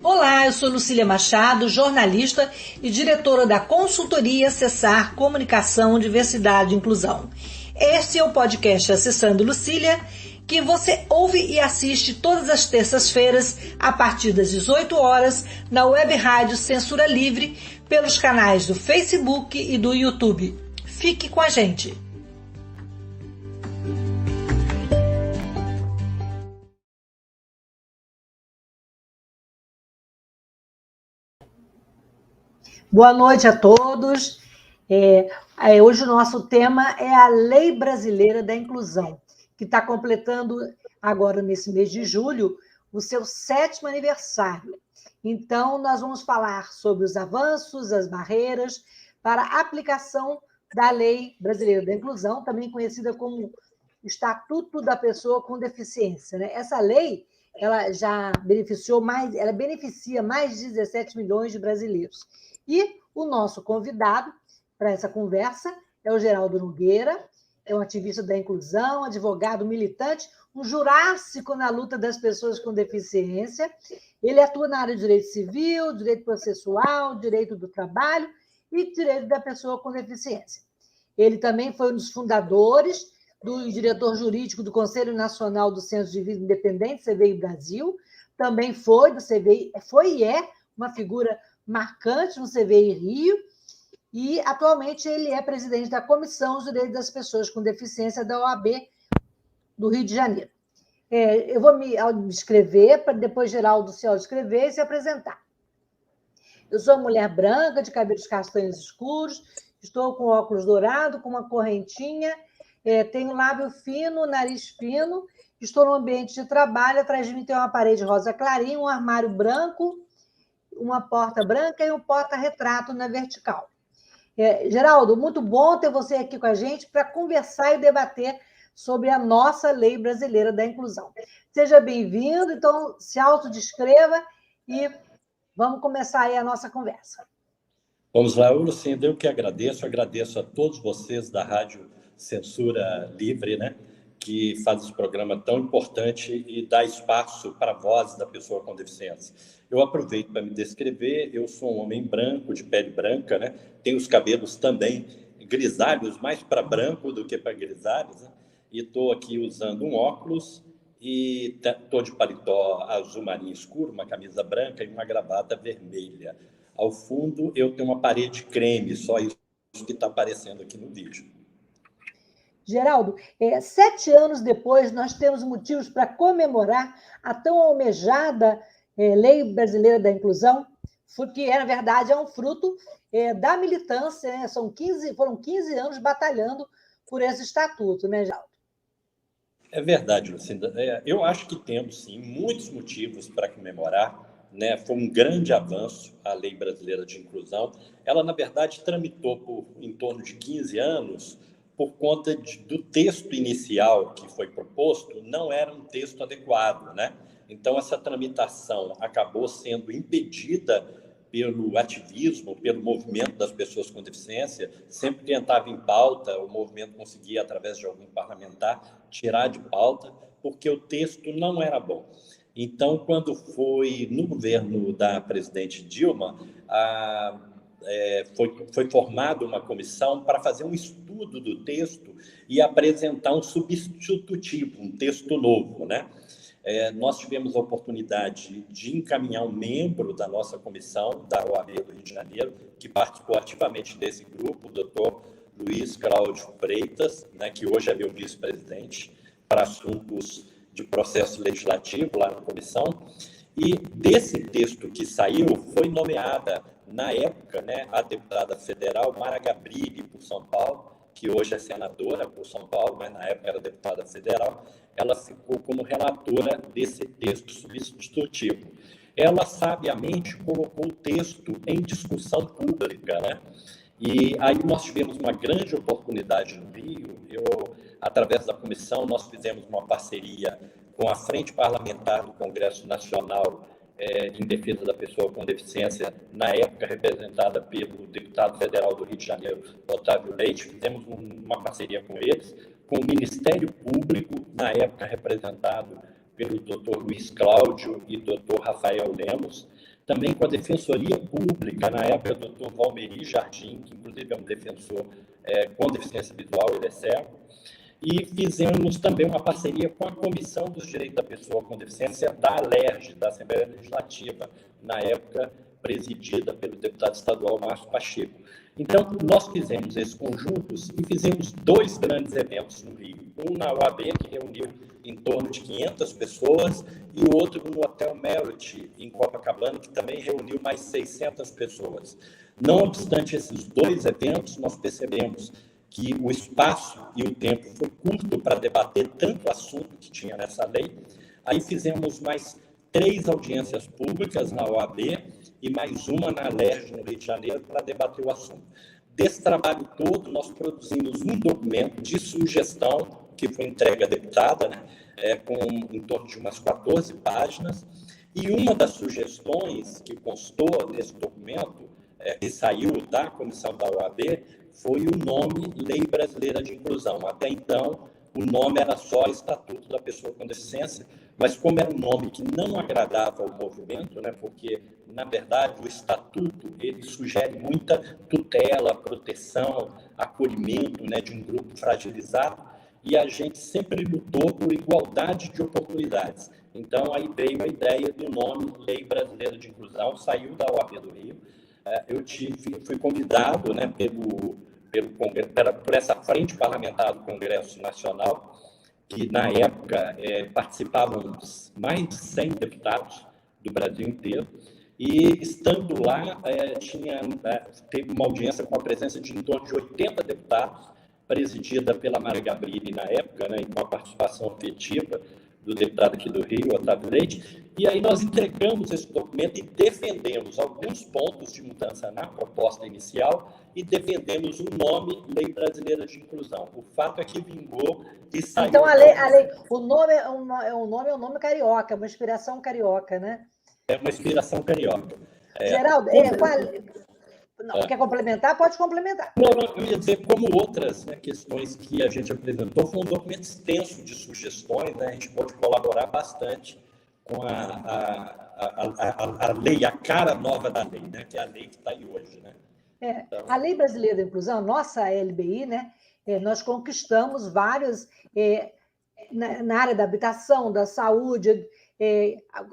Olá, eu sou Lucília Machado, jornalista e diretora da consultoria Acessar Comunicação, Diversidade e Inclusão. Este é o podcast Acessando Lucília, que você ouve e assiste todas as terças-feiras, a partir das 18 horas, na web rádio Censura Livre, pelos canais do Facebook e do YouTube. Fique com a gente! Boa noite a todos. Hoje o nosso tema é a Lei Brasileira da Inclusão, que está completando agora, nesse mês de julho, o seu 7º aniversário. Então, nós vamos falar sobre os avanços, as barreiras para a aplicação da Lei Brasileira da Inclusão, também conhecida como Estatuto da Pessoa com Deficiência, né? Essa lei, ela já beneficia mais de 17 milhões de brasileiros. E o nosso convidado para essa conversa é o Geraldo Nogueira, é um ativista da inclusão, advogado militante, um jurássico na luta das pessoas com deficiência. Ele atua na área de direito civil, direito processual, direito do trabalho e direito da pessoa com deficiência. Ele também foi um dos fundadores do diretor jurídico do Conselho Nacional do Centro de Vida Independente, CVI Brasil, também foi do CVI, foi e é uma figura marcante no CVI Rio, e atualmente ele é presidente da Comissão dos Direitos das Pessoas com Deficiência da OAB do Rio de Janeiro. Eu vou me descrever, para depois Geraldo se autodescrever e se apresentar. Eu sou mulher branca, de cabelos castanhos escuros, estou com óculos dourados, com uma correntinha, tenho lábio fino, nariz fino, estou no ambiente de trabalho, atrás de mim tem uma parede rosa clarinha, um armário branco, uma porta branca e um porta-retrato na vertical. Geraldo, muito bom ter você aqui com a gente para conversar e debater sobre a nossa Lei Brasileira da Inclusão. Seja bem-vindo, então se autodescreva e vamos começar aí a nossa conversa. Vamos lá, Lucinda, eu que agradeço a todos vocês da Rádio Censura Livre, né, que faz esse programa tão importante e dá espaço para a voz da pessoa com deficiência. Eu aproveito para me descrever, eu sou um homem branco, de pele branca, né, tenho os cabelos também grisalhos, mais para branco do que para grisalhos, né, e estou aqui usando um óculos e estou de paletó azul marinho escuro, uma camisa branca e uma gravata vermelha. Ao fundo, eu tenho uma parede creme, só isso que está aparecendo aqui no vídeo. Geraldo, 7 anos depois, nós temos motivos para comemorar a tão almejada Lei Brasileira da Inclusão, que, na verdade, é um fruto da militância, né? Foram 15 anos batalhando por esse estatuto, né, Geraldo? É verdade, Lucinda. Eu acho que temos, sim, muitos motivos para comemorar, né? Foi um grande avanço a Lei Brasileira de Inclusão. Ela, na verdade, tramitou por em torno de 15 anos, por conta do texto inicial que foi proposto, não era um texto adequado, né? Então, essa tramitação acabou sendo impedida pelo ativismo, pelo movimento das pessoas com deficiência. Sempre que entrava em pauta, o movimento conseguia, através de algum parlamentar, tirar de pauta, porque o texto não era bom. Então, quando foi no governo da presidente Dilma, foi formada uma comissão para fazer um estudo do texto e apresentar um substitutivo, um texto novo, né? Nós tivemos a oportunidade de encaminhar um membro da nossa comissão, da OAB do Rio de Janeiro, que participou ativamente desse grupo, o doutor Luiz Cláudio Freitas, né, que hoje é meu vice-presidente, para assuntos de processo legislativo lá na comissão. E desse texto que saiu, foi nomeada, na época, né, a deputada federal Mara Gabrilli, por São Paulo, que hoje é senadora por São Paulo, mas na época era deputada federal. Ela ficou como relatora desse texto substitutivo. Ela, sabiamente, colocou o texto em discussão pública, né? E aí nós tivemos uma grande oportunidade no Rio. Através da comissão, nós fizemos uma parceria com a Frente Parlamentar do Congresso Nacional em defesa da pessoa com deficiência, na época representada pelo deputado federal do Rio de Janeiro, Otávio Leite. Fizemos uma parceria com eles, com o Ministério Público, na época representado pelo doutor Luiz Cláudio e doutor Rafael Lemos, também com a Defensoria Pública, na época do Dr. Valmeri Jardim, que inclusive é um defensor com deficiência visual, ele é cego, e fizemos também uma parceria com a Comissão dos Direitos da Pessoa com Deficiência da ALERJ, da Assembleia Legislativa, na época presidida pelo deputado estadual Márcio Pacheco. Então, nós fizemos esses conjuntos e fizemos 2 grandes eventos no Rio. Um na UAB, que reuniu em torno de 500 pessoas, e o outro no Hotel Merit, em Copacabana, que também reuniu mais 600 pessoas. Não obstante esses 2 eventos, nós percebemos que o espaço e o tempo foi curto para debater tanto assunto que tinha nessa lei. Aí fizemos mais 3 audiências públicas na OAB e mais uma na ALERJ, no Rio de Janeiro, para debater o assunto. Desse trabalho todo, nós produzimos um documento de sugestão, que foi entregue à deputada, né, com em torno de umas 14 páginas, e uma das sugestões que constou nesse documento, que saiu da comissão da OAB, foi o nome Lei Brasileira de Inclusão. Até então, o nome era só Estatuto da Pessoa com Deficiência, mas como era um nome que não agradava ao movimento, né, porque, na verdade, o Estatuto ele sugere muita tutela, proteção, acolhimento, né, de um grupo fragilizado, e a gente sempre lutou por igualdade de oportunidades. Então, aí veio a ideia do nome Lei Brasileira de Inclusão, saiu da OAB do Rio. Eu fui convidado, né, por essa frente parlamentar do Congresso Nacional, que na época participavam mais de 100 deputados do Brasil inteiro, e estando lá, teve uma audiência com a presença de em torno de 80 deputados, presidida pela Mara Gabrilli na época, né, e com a participação efetiva do deputado aqui do Rio, Otávio Leite, e aí nós entregamos esse documento e defendemos alguns pontos de mudança na proposta inicial e defendemos o nome Lei Brasileira de Inclusão. O fato é que vingou e saiu... Então, o nome é um nome carioca, uma inspiração carioca, né? É uma inspiração carioca. Geraldo, quer complementar? Pode complementar. Não, eu ia dizer, como outras, né, questões que a gente apresentou, foi um documento extenso de sugestões, né, a gente pode colaborar bastante com a lei, a cara nova da lei, né, que é a lei que está aí hoje. Né? Então... A Lei Brasileira da Inclusão, nossa LBI, né, nós conquistamos vários na área da habitação, da saúde,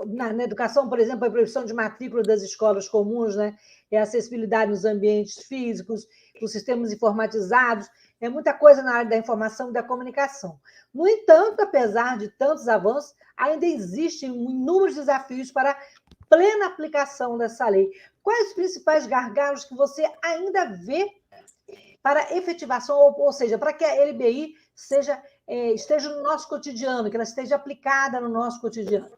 na educação, por exemplo, a proibição de matrícula das escolas comuns, né? A acessibilidade nos ambientes físicos, os sistemas informatizados, muita coisa na área da informação e da comunicação. No entanto, apesar de tantos avanços, ainda existem inúmeros desafios para a plena aplicação dessa lei. Quais os principais gargalos que você ainda vê para a efetivação, ou seja, para que a LBI esteja no nosso cotidiano, que ela esteja aplicada no nosso cotidiano?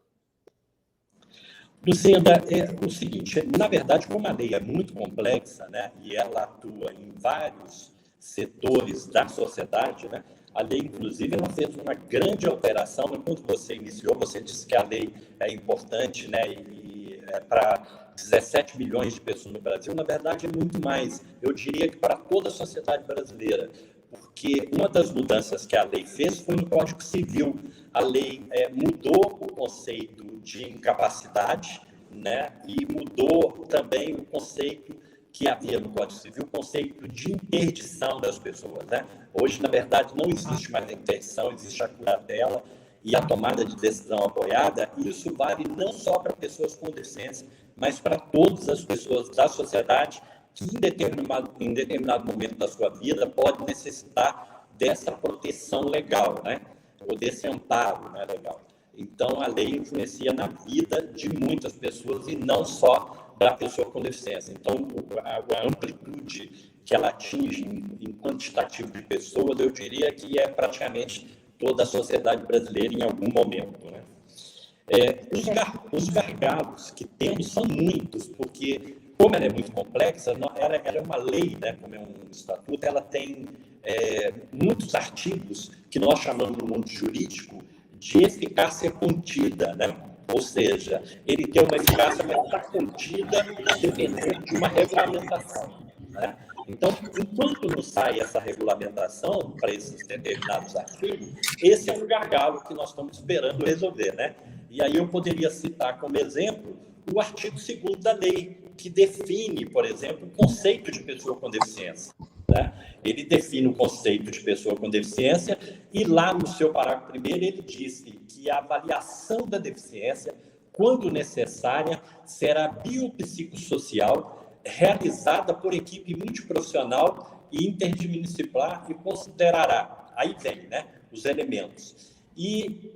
Lucinda, é o seguinte, na verdade, como a lei é muito complexa, né, e ela atua em vários setores da sociedade, né, a lei, inclusive, ela fez uma grande alteração. Quando você iniciou, você disse que a lei é importante, né, e para 17 milhões de pessoas no Brasil. Na verdade, é muito mais. Eu diria que para toda a sociedade brasileira, porque uma das mudanças que a lei fez foi no Código Civil. A lei mudou o conceito de incapacidade, né, e mudou também o conceito que havia no Código Civil, o conceito de interdição das pessoas. Né? Hoje, na verdade, não existe mais a interdição, existe a curatela e a tomada de decisão apoiada. E isso vale não só para pessoas com deficiência, mas para todas as pessoas da sociedade que em determinado momento da sua vida pode necessitar dessa proteção legal, né? Ou desse amparo, né, legal. Então, a lei influencia na vida de muitas pessoas e não só da pessoa com deficiência. Então, a amplitude que ela atinge em quantitativo de pessoas, eu diria que é praticamente toda a sociedade brasileira em algum momento, né? Os gargalos que temos são muitos, porque, como ela é muito complexa, ela é uma lei, né, como é um estatuto, ela tem muitos artigos que nós chamamos no mundo jurídico de eficácia contida, né? Ou seja, ele tem uma eficácia, mas está contida dependendo de uma regulamentação, né? Então, enquanto não sai essa regulamentação para esses determinados artigos, esse é um gargalo que nós estamos esperando resolver, né? E aí eu poderia citar como exemplo o artigo 2º da lei, que define, por exemplo, o conceito de pessoa com deficiência, né? Ele define o conceito de pessoa com deficiência e lá no seu parágrafo 1º ele disse que a avaliação da deficiência, quando necessária, será biopsicossocial, realizada por equipe multiprofissional e interdisciplinar e considerará, aí vem, né, os elementos. E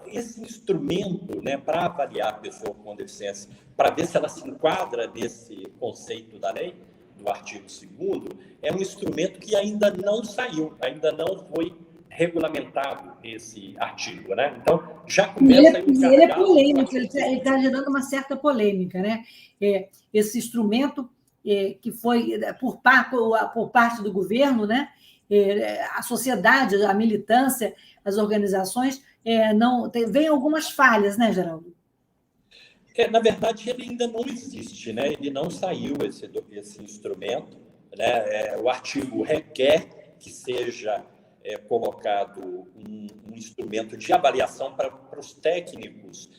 esse instrumento, né, para avaliar a pessoa com deficiência, para ver se ela se enquadra nesse conceito da lei, do artigo 2º, é um instrumento que ainda não saiu, ainda não foi regulamentado esse artigo, né? Então, já começa... Ele é polêmico, ele está gerando uma certa polêmica, né? Esse instrumento que foi por parte do governo, né? A sociedade, a militância, as organizações, vem algumas falhas, né, Geraldo? Na verdade, ele ainda não existe, né? Ele não saiu, esse instrumento, né? O artigo requer que seja colocado um instrumento de avaliação para os técnicos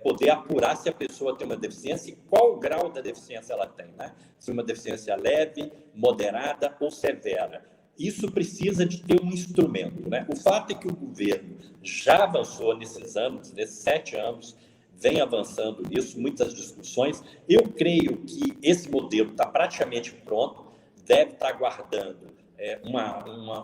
poder apurar se a pessoa tem uma deficiência e qual grau da deficiência ela tem, né? Se uma deficiência leve, moderada ou severa. Isso precisa de ter um instrumento, né? O fato é que o governo já avançou nesses anos, nesses 7 anos, vem avançando nisso, muitas discussões. Eu creio que esse modelo está praticamente pronto, deve estar aguardando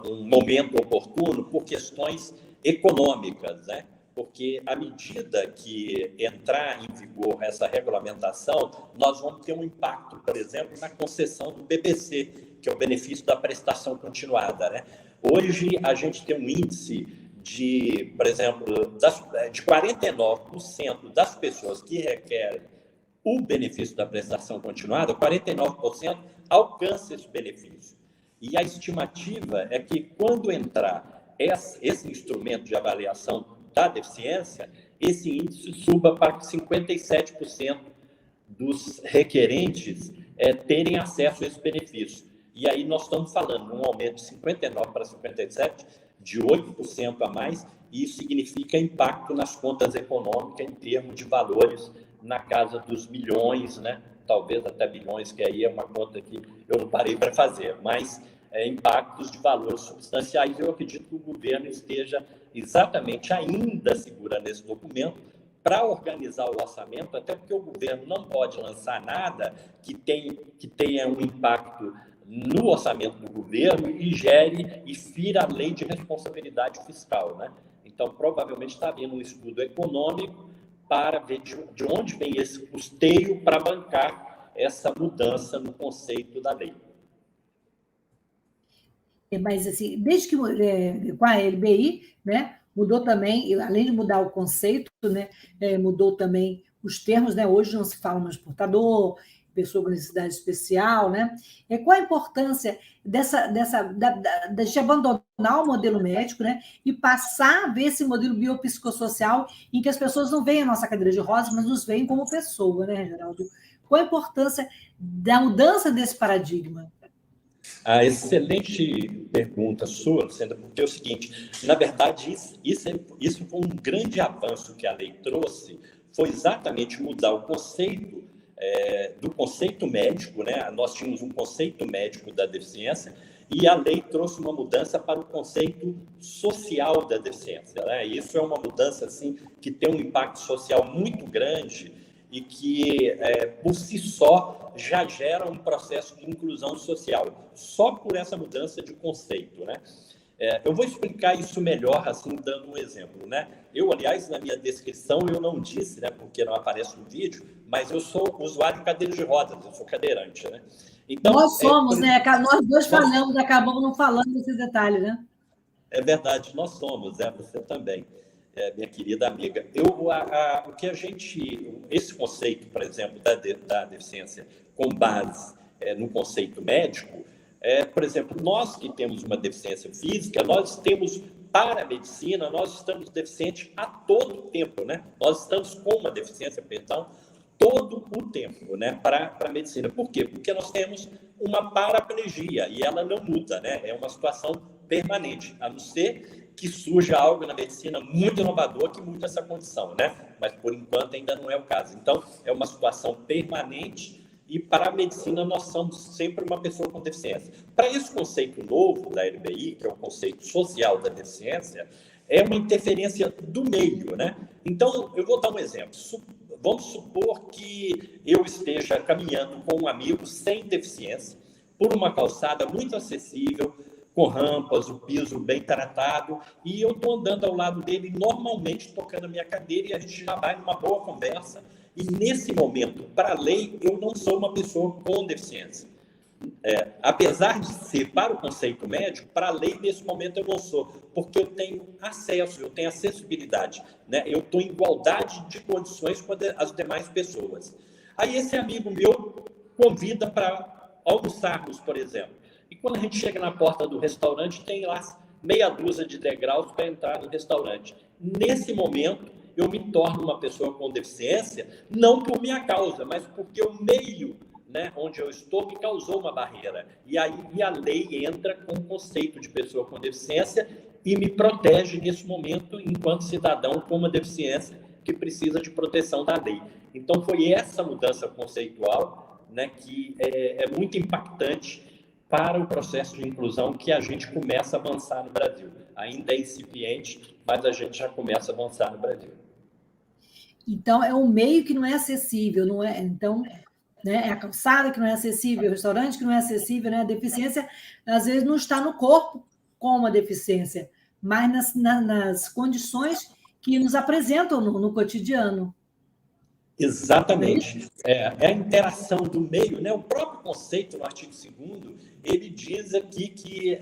um momento oportuno por questões econômicas, né? Porque à medida que entrar em vigor essa regulamentação, nós vamos ter um impacto, por exemplo, na concessão do BBC, que é o benefício da prestação continuada, né? Hoje, a gente tem um índice de, por exemplo, de 49% das pessoas que requerem o benefício da prestação continuada, 49% alcançam esse benefício. E a estimativa é que, quando entrar esse instrumento de avaliação da deficiência, esse índice suba para 57% dos requerentes terem acesso a esse benefício. E aí nós estamos falando de um aumento de 59% para 57%, de 8% a mais, e isso significa impacto nas contas econômicas em termos de valores na casa dos milhões, né? Talvez até bilhões, que aí é uma conta que eu não parei para fazer, mas impactos de valores substanciais. Eu acredito que o governo esteja exatamente ainda segurando esse documento para organizar o orçamento, até porque o governo não pode lançar nada que tenha um impacto no orçamento do governo e fira a lei de responsabilidade fiscal, né? Então, provavelmente está havendo um estudo econômico para ver de onde vem esse custeio para bancar essa mudança no conceito da lei. Mas, assim, desde que com a LBI, né, mudou também, além de mudar o conceito, né, mudou também os termos, né? Hoje não se fala mais portador, pessoa com necessidade especial, né? Qual a importância de abandonar o modelo médico, né, e passar a ver esse modelo biopsicossocial em que as pessoas não veem a nossa cadeira de rodas, mas nos veem como pessoa, né, Geraldo? Qual a importância da mudança desse paradigma? A excelente pergunta sua, Sandra, porque é o seguinte, na verdade, isso foi um grande avanço que a lei trouxe, foi exatamente mudar o conceito do conceito médico, né? Nós tínhamos um conceito médico da deficiência e a lei trouxe uma mudança para o conceito social da deficiência, né? Isso é uma mudança assim, que tem um impacto social muito grande e que, por si só, já gera um processo de inclusão social, só por essa mudança de conceito, né? Eu vou explicar isso melhor, assim, dando um exemplo, né? Eu, aliás, na minha descrição, eu não disse, né, porque não aparece no vídeo, mas eu sou usuário de cadeira de rodas, eu sou cadeirante, né? Então, nós somos, né? Nós dois falamos, acabamos não falando desses detalhes, né? É verdade, nós somos, você também, minha querida amiga. O que esse conceito, por exemplo, da deficiência com base no conceito médico, por exemplo, nós que temos uma deficiência física, nós temos para a medicina, nós estamos deficientes a todo tempo, né? Nós estamos com uma deficiência, perdão, todo o tempo, né, para a medicina. Por quê? Porque nós temos uma paraplegia e ela não muda, né? É uma situação permanente, a não ser que surja algo na medicina muito inovador que mude essa condição, né? Mas, por enquanto, ainda não é o caso. Então, é uma situação permanente e, para a medicina, nós somos sempre uma pessoa com deficiência. Para esse conceito novo da LBI, que é o conceito social da deficiência, é uma interferência do meio, né? Então, eu vou dar um exemplo. Vamos supor que eu esteja caminhando com um amigo sem deficiência por uma calçada muito acessível, com rampas, o piso bem tratado, e eu estou andando ao lado dele normalmente, tocando a minha cadeira, e a gente já vai numa boa conversa. E nesse momento, para a lei, eu não sou uma pessoa com deficiência. Apesar de ser para o conceito médico, para a lei, nesse momento eu não sou, porque eu tenho acesso, eu tenho acessibilidade, né? Eu estou em igualdade de condições com as demais pessoas. Aí esse amigo meu convida para almoçarmos, por exemplo. E quando a gente chega na porta do restaurante, tem lá meia dúzia de degraus para entrar no restaurante. Nesse momento, eu me torno uma pessoa com deficiência, não por minha causa, mas porque o meio, né, onde eu estou me causou uma barreira. E aí a lei entra com o conceito de pessoa com deficiência e me protege nesse momento enquanto cidadão com uma deficiência que precisa de proteção da lei. Então, foi essa mudança conceitual, né, que é muito impactante para o processo de inclusão que a gente começa a avançar no Brasil. Ainda é incipiente, mas a gente já começa a avançar no Brasil. Então, é um meio que não é acessível, não é? Então, né, é a calçada que não é acessível, o restaurante que não é acessível, né? A deficiência, às vezes, não está no corpo como a deficiência, mas nas condições que nos apresentam no cotidiano. Exatamente. É a interação do meio, né? O próprio conceito no artigo 2º, ele diz aqui que,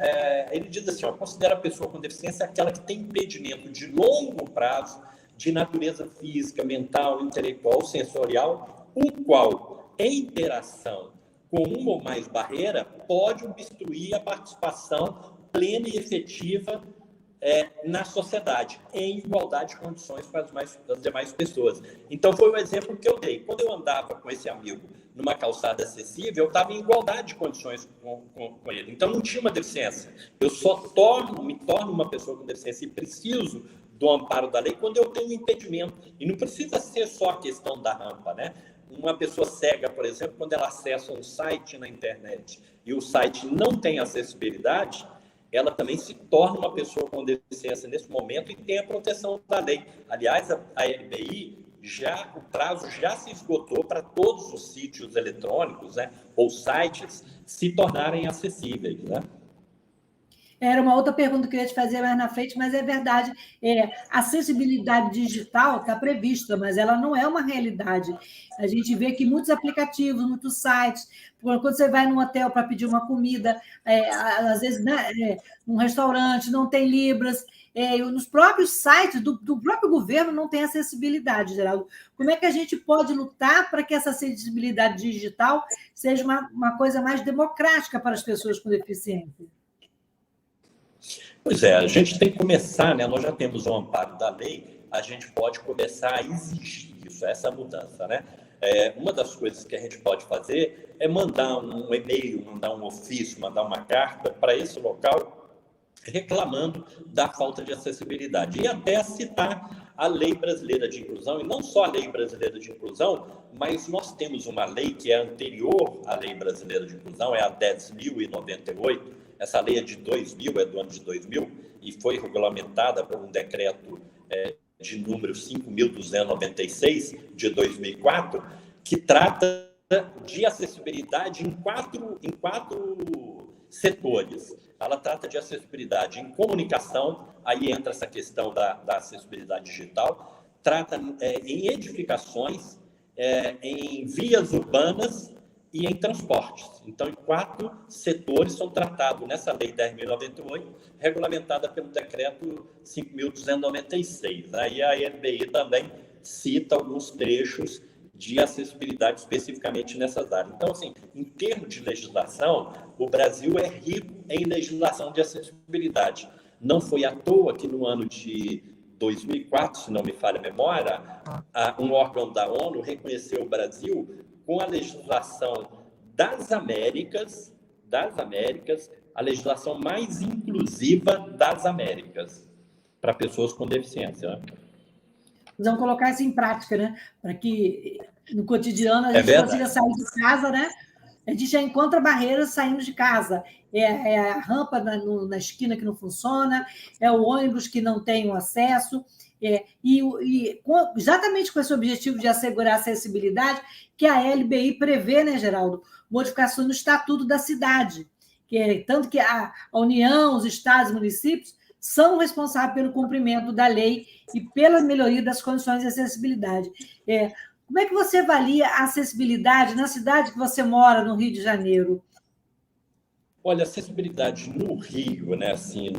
ele diz assim, considera a pessoa com deficiência aquela que tem impedimento de longo prazo, de natureza física, mental, intelectual, sensorial, o qual, em interação com uma ou mais barreira, pode obstruir a participação plena e efetiva na sociedade, em igualdade de condições com as demais pessoas. Então, foi o exemplo que eu dei. Quando eu andava com esse amigo numa calçada acessível, eu estava em igualdade de condições com ele. Então, não tinha uma deficiência. Eu só me torno uma pessoa com deficiência e preciso do amparo da lei quando eu tenho um impedimento. E não precisa ser só a questão da rampa, né? Uma pessoa cega, por exemplo, quando ela acessa um site na internet e o site não tem acessibilidade, ela também se torna uma pessoa com deficiência nesse momento e tem a proteção da lei. Aliás, a LBI, o prazo já se esgotou para todos os sítios eletrônicos, né, ou sites se tornarem acessíveis, né? Era uma outra pergunta que eu ia te fazer mais na frente, mas é verdade. Acessibilidade digital está prevista, mas ela não é uma realidade. A gente vê que muitos aplicativos, muitos sites, quando você vai num hotel para pedir uma comida, às vezes, né, num restaurante, não tem Libras, nos próprios sites do próprio governo não tem acessibilidade, Geraldo. Como é que a gente pode lutar para que essa acessibilidade digital seja uma coisa mais democrática para as pessoas com deficiência? Pois é, a gente tem que começar, né? Nós já temos o amparo da lei, a gente pode começar a exigir isso, essa mudança, né? Uma das coisas que a gente pode fazer é mandar um e-mail, mandar um ofício, mandar uma carta para esse local reclamando da falta de acessibilidade e até citar a Lei Brasileira de Inclusão, e não só a Lei Brasileira de Inclusão, mas nós temos uma lei que é anterior à Lei Brasileira de Inclusão, é a 10.098. Essa lei é de 2000, é do ano de 2000, e foi regulamentada por um decreto de número 5.296, de 2004, que trata de acessibilidade em quatro setores. Ela trata de acessibilidade em comunicação, aí entra essa questão da acessibilidade digital, trata em edificações, em vias urbanas e em transportes. Então, em 4 setores são tratados nessa Lei 10.098, regulamentada pelo Decreto 5.296. Aí a LBI também cita alguns trechos de acessibilidade especificamente nessas áreas. Então, assim, em termos de legislação, o Brasil é rico em legislação de acessibilidade. Não foi à toa que no ano de 2004, se não me falha a memória, um órgão da ONU reconheceu o Brasil com a legislação das Américas, a legislação mais inclusiva das Américas. para pessoas com deficiência. Né? Vamos colocar isso em prática, né? Para que no cotidiano a gente consiga sair de casa, né? A gente já encontra barreiras saindo de casa. É a rampa na esquina que não funciona, é o ônibus que não tem o acesso, exatamente com esse objetivo de assegurar a acessibilidade, que a LBI prevê, né, Geraldo, modificação no Estatuto da Cidade, tanto que a União, os estados e municípios são responsáveis pelo cumprimento da lei e pela melhoria das condições de acessibilidade. Como é que você avalia a acessibilidade na cidade que você mora, no Rio de Janeiro? Olha, a acessibilidade no Rio, né, assim,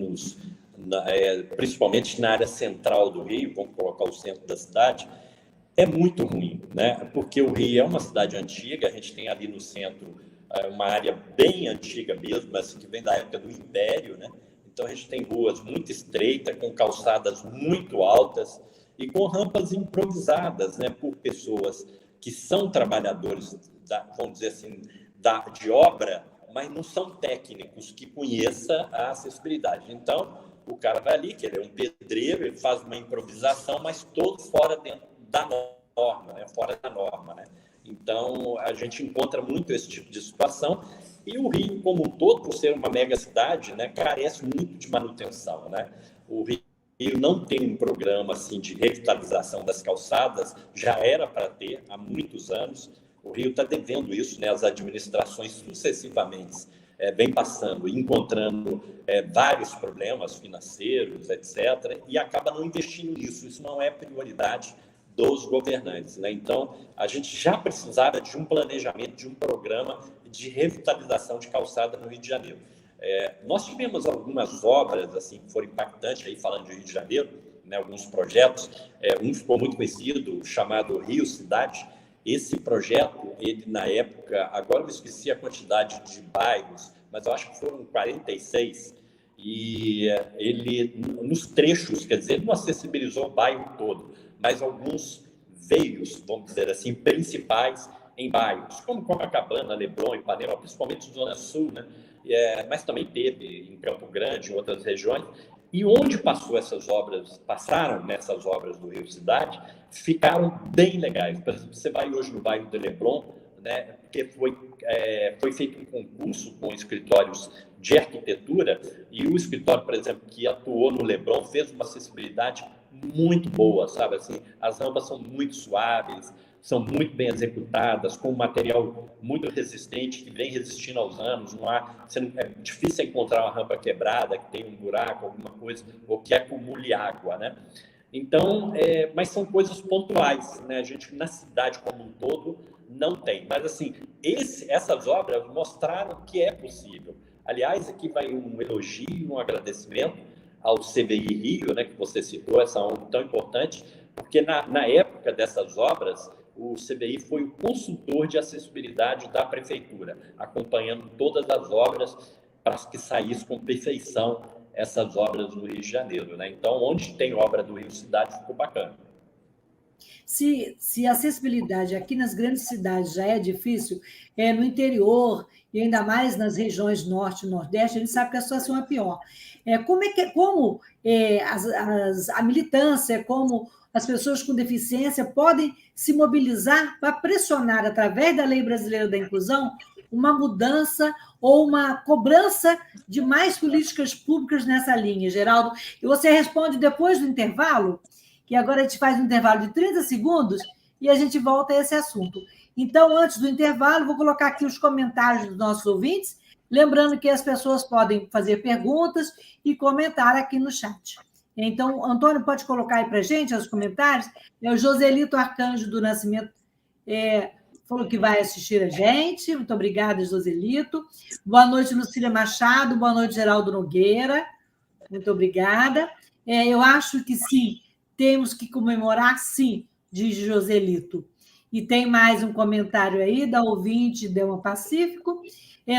principalmente na área central do Rio, vamos colocar o centro da cidade, é muito ruim, né? Porque o Rio é uma cidade antiga, a gente tem ali no centro uma área bem antiga mesmo, assim, que vem da época do Império, né? Então a gente tem ruas muito estreitas, com calçadas muito altas e com rampas improvisadas, né, por pessoas que são trabalhadores, vamos dizer assim, de obra, mas não são técnicos que conheçam a acessibilidade. Então, o cara vai ali, que ele é um pedreiro, ele faz uma improvisação, mas todo fora dentro da norma, né? Fora da norma, né? Então, a gente encontra muito esse tipo de situação e o Rio, como um todo, por ser uma mega cidade, né, carece muito de manutenção, né? O Rio não tem um programa assim de revitalização das calçadas, já era para ter há muitos anos. O Rio está devendo isso, né? As administrações sucessivamente vêm passando e encontrando vários problemas financeiros, etc., e acaba não investindo nisso. Isso não é prioridade dos governantes, né? Então, a gente já precisava de um planejamento, de um programa de revitalização de calçada no Rio de Janeiro. Nós tivemos algumas obras assim que foram impactantes, aí falando de Rio de Janeiro, né? Alguns projetos. Um ficou muito conhecido, chamado Rio Cidade. Esse projeto, ele na época, agora eu esqueci a quantidade de bairros, mas eu acho que foram 46, e ele, nos trechos, quer dizer, não acessibilizou o bairro todo, mas alguns veios, vamos dizer assim, principais em bairros, como Copacabana, Leblon, Ipanema, principalmente Zona Sul, né? Mas também teve em Campo Grande, em outras regiões. E onde passaram nessas obras do Rio Cidade, ficaram bem legais. Por exemplo, você vai hoje no bairro do Leblon, né, porque foi feito um concurso com escritórios de arquitetura, e o escritório, por exemplo, que atuou no Leblon, fez uma acessibilidade muito boa, sabe? Assim, as rampas são muito suaves, são muito bem executadas, com um material muito resistente, que vem resistindo aos anos. É difícil encontrar uma rampa quebrada, que tem um buraco, alguma coisa, ou que acumule água, né? Então, mas são coisas pontuais, né? A gente, na cidade como um todo, não tem. Mas, assim, essas obras mostraram que é possível. Aliás, aqui vai um elogio, um agradecimento ao CBI Rio, né, que você citou, essa ONG tão importante, porque na época dessas obras, o CBI foi o consultor de acessibilidade da prefeitura, acompanhando todas as obras para que saísse com perfeição essas obras no Rio de Janeiro, né? Então, onde tem obra do Rio Cidade, ficou bacana. Se a acessibilidade aqui nas grandes cidades já é difícil, no interior, e ainda mais nas regiões norte e nordeste, a gente sabe que a situação é pior. Como a militância, como as pessoas com deficiência podem se mobilizar para pressionar, através da Lei Brasileira da Inclusão, uma mudança ou uma cobrança de mais políticas públicas nessa linha, Geraldo? E você responde depois do intervalo, que agora a gente faz um intervalo de 30 segundos e a gente volta a esse assunto. Então, antes do intervalo, vou colocar aqui os comentários dos nossos ouvintes, lembrando que as pessoas podem fazer perguntas e comentar aqui no chat. Então, Antônio, pode colocar aí para a gente os comentários? O Joselito Arcanjo do Nascimento falou que vai assistir a gente. Muito obrigada, Joselito. Boa noite, Lucília Machado. Boa noite, Geraldo Nogueira. Muito obrigada. Eu acho que sim, temos que comemorar, sim, diz Joselito. E tem mais um comentário aí da ouvinte Delma Pacífico.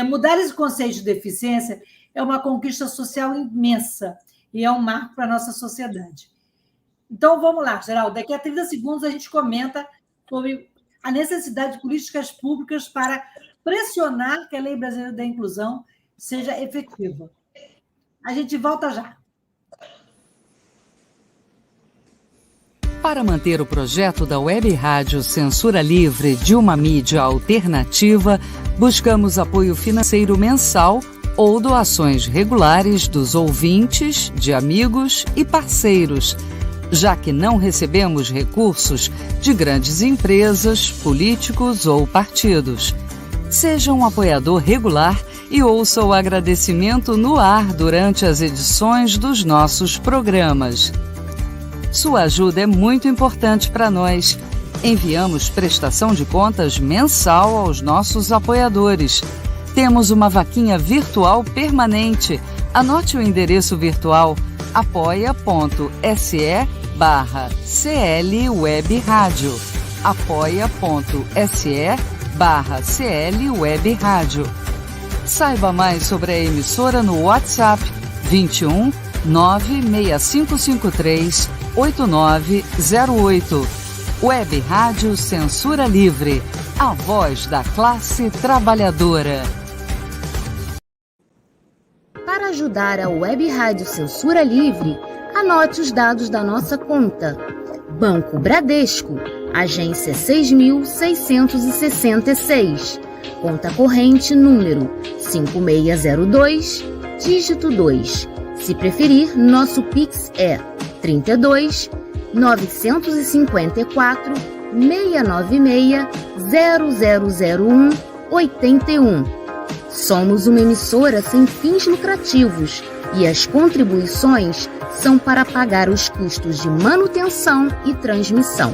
Mudar esse conceito de deficiência é uma conquista social imensa e é um marco para a nossa sociedade. Então, vamos lá, Geraldo. Daqui a 30 segundos a gente comenta sobre a necessidade de políticas públicas para pressionar que a Lei Brasileira da Inclusão seja efetiva. A gente volta já. Para manter o projeto da Web Rádio Censura Livre de uma mídia alternativa, buscamos apoio financeiro mensal ou doações regulares dos ouvintes, de amigos e parceiros, já que não recebemos recursos de grandes empresas, políticos ou partidos. Seja um apoiador regular e ouça o agradecimento no ar durante as edições dos nossos programas. Sua ajuda é muito importante para nós. Enviamos prestação de contas mensal aos nossos apoiadores. Temos uma vaquinha virtual permanente. Anote o endereço virtual apoia.se/CLWebRádio. apoia.se/CLWebRádio. Saiba mais sobre a emissora no WhatsApp 21 96553 8908. Web Rádio Censura Livre, a voz da classe trabalhadora. Para ajudar a Web Rádio Censura Livre, anote os dados da nossa conta. Banco Bradesco, agência 6.666, conta corrente número 5602, dígito 2. Se preferir, nosso Pix é 32 954 696 0001 81. Somos uma emissora sem fins lucrativos e as contribuições são para pagar os custos de manutenção e transmissão.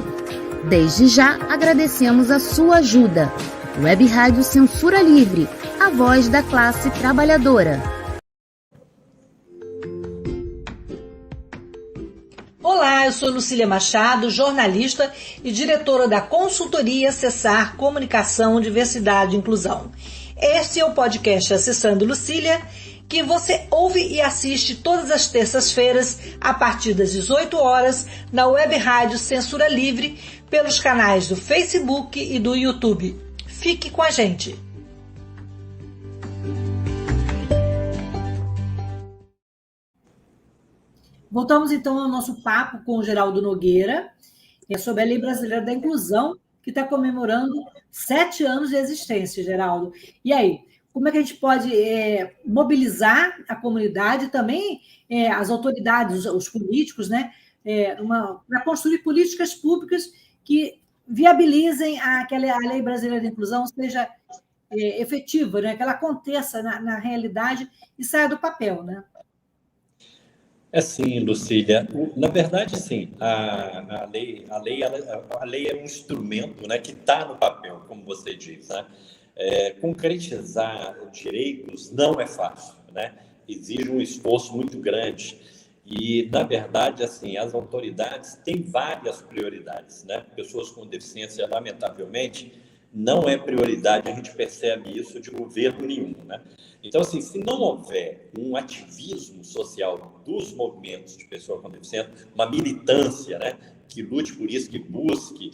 Desde já agradecemos a sua ajuda. Web Rádio Censura Livre, a voz da classe trabalhadora. Olá, eu sou Lucília Machado, jornalista e diretora da consultoria Acessar Comunicação, Diversidade e Inclusão. Este é o podcast Acessando Lucília, que você ouve e assiste todas as terças-feiras, a partir das 18 horas, na Web Rádio Censura Livre, pelos canais do Facebook e do YouTube. Fique com a gente! Voltamos então ao nosso papo com o Geraldo Nogueira, sobre a Lei Brasileira da Inclusão, que está comemorando 7 anos de existência, Geraldo. E aí, como é que a gente pode mobilizar a comunidade e também as autoridades, os políticos, né, para construir políticas públicas que viabilizem que a Lei Brasileira da Inclusão seja efetiva, né, que ela aconteça na realidade e saia do papel, né? É sim, Lucília. Na verdade, sim, a lei é um instrumento, né, que está no papel, como você diz, né? Concretizar direitos não é fácil, né? Exige um esforço muito grande. E, na verdade, assim, as autoridades têm várias prioridades, né? Pessoas com deficiência, lamentavelmente, não é prioridade, a gente percebe isso de governo nenhum, né? Então, assim, se não houver um ativismo social dos movimentos de pessoas com deficiência, uma militância, né, que lute por isso, que busque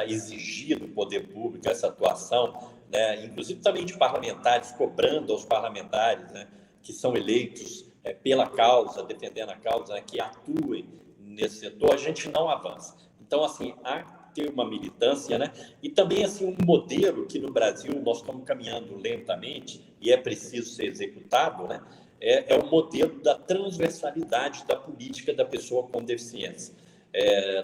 exigir do poder público essa atuação, né, inclusive também de parlamentares, cobrando aos parlamentares, né, que são eleitos pela causa, defendendo a causa, né, que atuem nesse setor, a gente não avança. Então, assim, há ter uma militância, né? E também assim um modelo que no Brasil nós estamos caminhando lentamente e é preciso ser executado, né? É o modelo da transversalidade da política da pessoa com deficiência.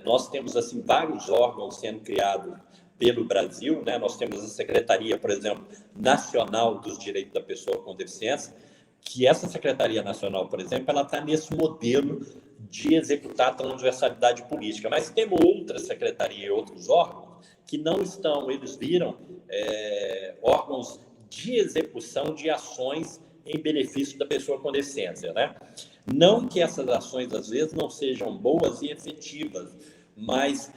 Nós temos assim vários órgãos sendo criados pelo Brasil, né? Nós temos a Secretaria, por exemplo, Nacional dos Direitos da Pessoa com Deficiência, que essa Secretaria Nacional, por exemplo, ela está nesse modelo de executar a transversalidade política. Mas temos outras secretarias e outros órgãos que não estão, eles viram órgãos de execução de ações em benefício da pessoa com deficiência, né? Não que essas ações, às vezes, não sejam boas e efetivas, mas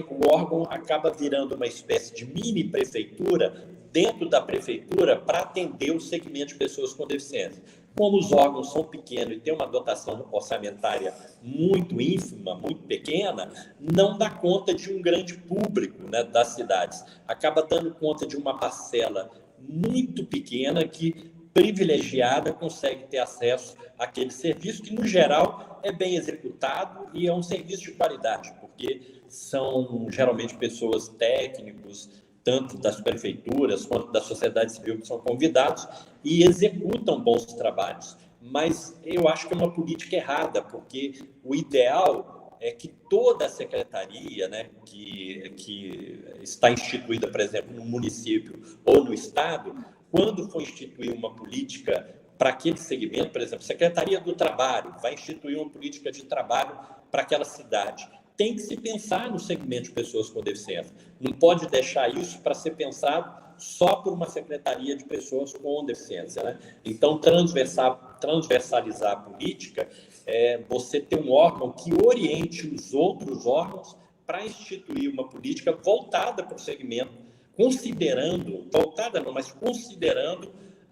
o órgão acaba virando uma espécie de mini-prefeitura dentro da prefeitura para atender o segmento de pessoas com deficiência. Como os órgãos são pequenos e têm uma dotação orçamentária muito ínfima, muito pequena, não dá conta de um grande público, né, das cidades. Acaba dando conta de uma parcela muito pequena que privilegiada consegue ter acesso àquele serviço que, no geral, é bem executado e é um serviço de qualidade, porque são geralmente pessoas técnicos, tanto das prefeituras quanto da sociedade civil, que são convidados e executam bons trabalhos. Mas eu acho que é uma política errada, porque o ideal é que toda a secretaria, né, que está instituída, por exemplo, no município ou no estado, quando for instituir uma política para aquele segmento, por exemplo, Secretaria do Trabalho vai instituir uma política de trabalho para aquela cidade. Tem que se pensar no segmento de pessoas com deficiência. Não pode deixar isso para ser pensado só por uma secretaria de pessoas com deficiência, né? Então, transversalizar a política é você ter um órgão que oriente os outros órgãos para instituir uma política voltada para o segmento, considerando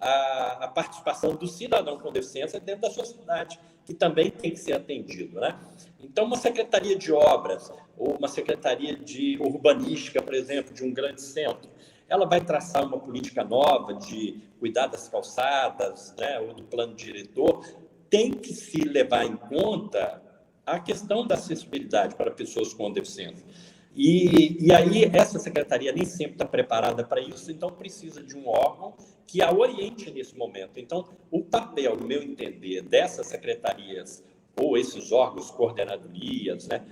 a participação do cidadão com deficiência dentro da sociedade, que também tem que ser atendido, né? Então, uma secretaria de obras ou uma secretaria de urbanística, por exemplo, de um grande centro, ela vai traçar uma política nova de cuidar das calçadas, né, ou do plano diretor, tem que se levar em conta a questão da acessibilidade para pessoas com deficiência. E aí, essa secretaria nem sempre está preparada para isso, então precisa de um órgão que a oriente nesse momento. Então, o papel, no meu entender, dessas secretarias ou esses órgãos, coordenadorias, né,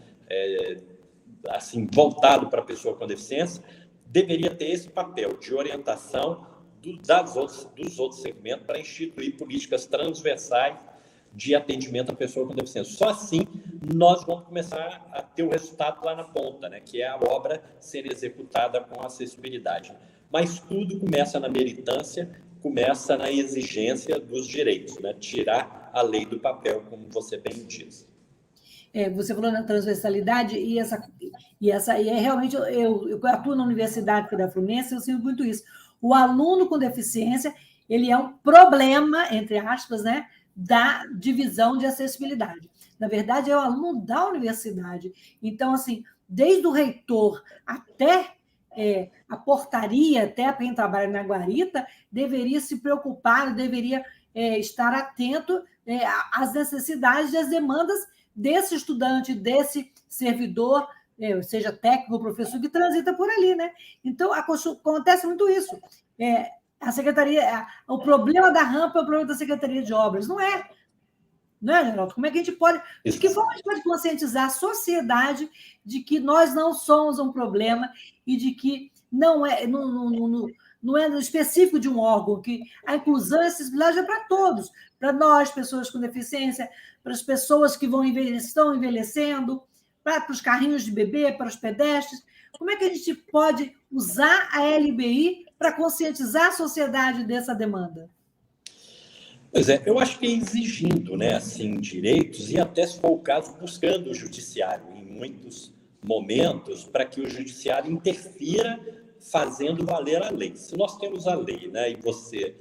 assim, voltado para a pessoa com deficiência, deveria ter esse papel de orientação dos outros segmentos para instituir políticas transversais de atendimento à pessoa com deficiência. Só assim nós vamos começar a ter o resultado lá na ponta, né, que é a obra ser executada com acessibilidade. Mas tudo começa na militância, começa na exigência dos direitos, né, tirar a lei do papel, como você bem diz. Você falou na transversalidade e é realmente, eu atuo na Universidade Federal Fluminense, eu sinto muito isso. O aluno com deficiência, ele é um problema, entre aspas, né, da divisão de acessibilidade. Na verdade, é o aluno da universidade. Então, assim, desde o reitor até a portaria, até quem trabalha na guarita, deveria se preocupar, deveria estar atento às necessidades e às demandas desse estudante, desse servidor, seja técnico ou professor, que transita por ali, né? Então, acontece muito isso. A secretaria, o problema da rampa é o problema da Secretaria de Obras. Não é, Geraldo? Como é que a gente pode... De que forma a gente pode conscientizar a sociedade de que nós não somos um problema e de que não é específico de um órgão, que a inclusão e a acessibilidade é para todos, para nós, pessoas com deficiência, para as pessoas que estão envelhecendo, para os carrinhos de bebê, para os pedestres. Como é que a gente pode usar a LBI para conscientizar a sociedade dessa demanda? Pois é, eu acho que exigindo, né, assim, direitos e até, se for o caso, buscando o judiciário em muitos momentos para que o judiciário interfira fazendo valer a lei. Se nós temos a lei, né, e você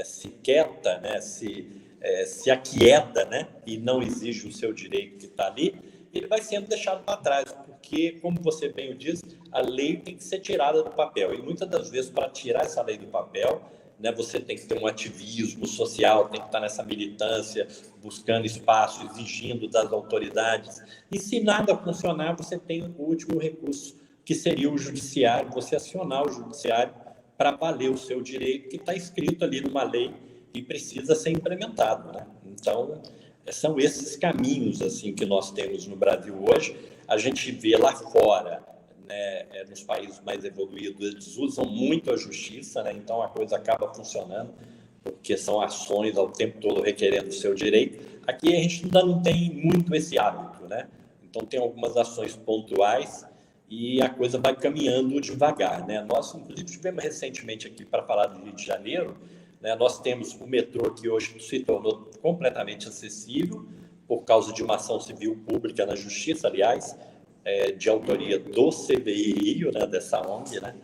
se quieta, né, se aquieta, né, e não exige o seu direito que está ali, ele vai sendo deixado para trás, porque, como você bem o diz, a lei tem que ser tirada do papel. E muitas das vezes, para tirar essa lei do papel, né, você tem que ter um ativismo social, tem que estar nessa militância, buscando espaço, exigindo das autoridades. E se nada funcionar, você tem o último recurso, que seria o judiciário, você acionar o judiciário para valer o seu direito, que está escrito ali numa lei e precisa ser implementado, né? Então, são esses caminhos assim que nós temos no Brasil hoje. A gente vê lá fora, né, nos países mais evoluídos, eles usam muito a justiça, né? Então a coisa acaba funcionando, porque são ações ao tempo todo requerendo o seu direito. Aqui a gente ainda não tem muito esse hábito, né? Então tem algumas ações pontuais e a coisa vai caminhando devagar, né? Nós, inclusive, tivemos recentemente aqui para falar do Rio de Janeiro, né? Nós temos o metrô que hoje se tornou completamente acessível por causa de uma ação civil pública na Justiça, aliás, de autoria do CBI Rio, né? Dessa ONG, né?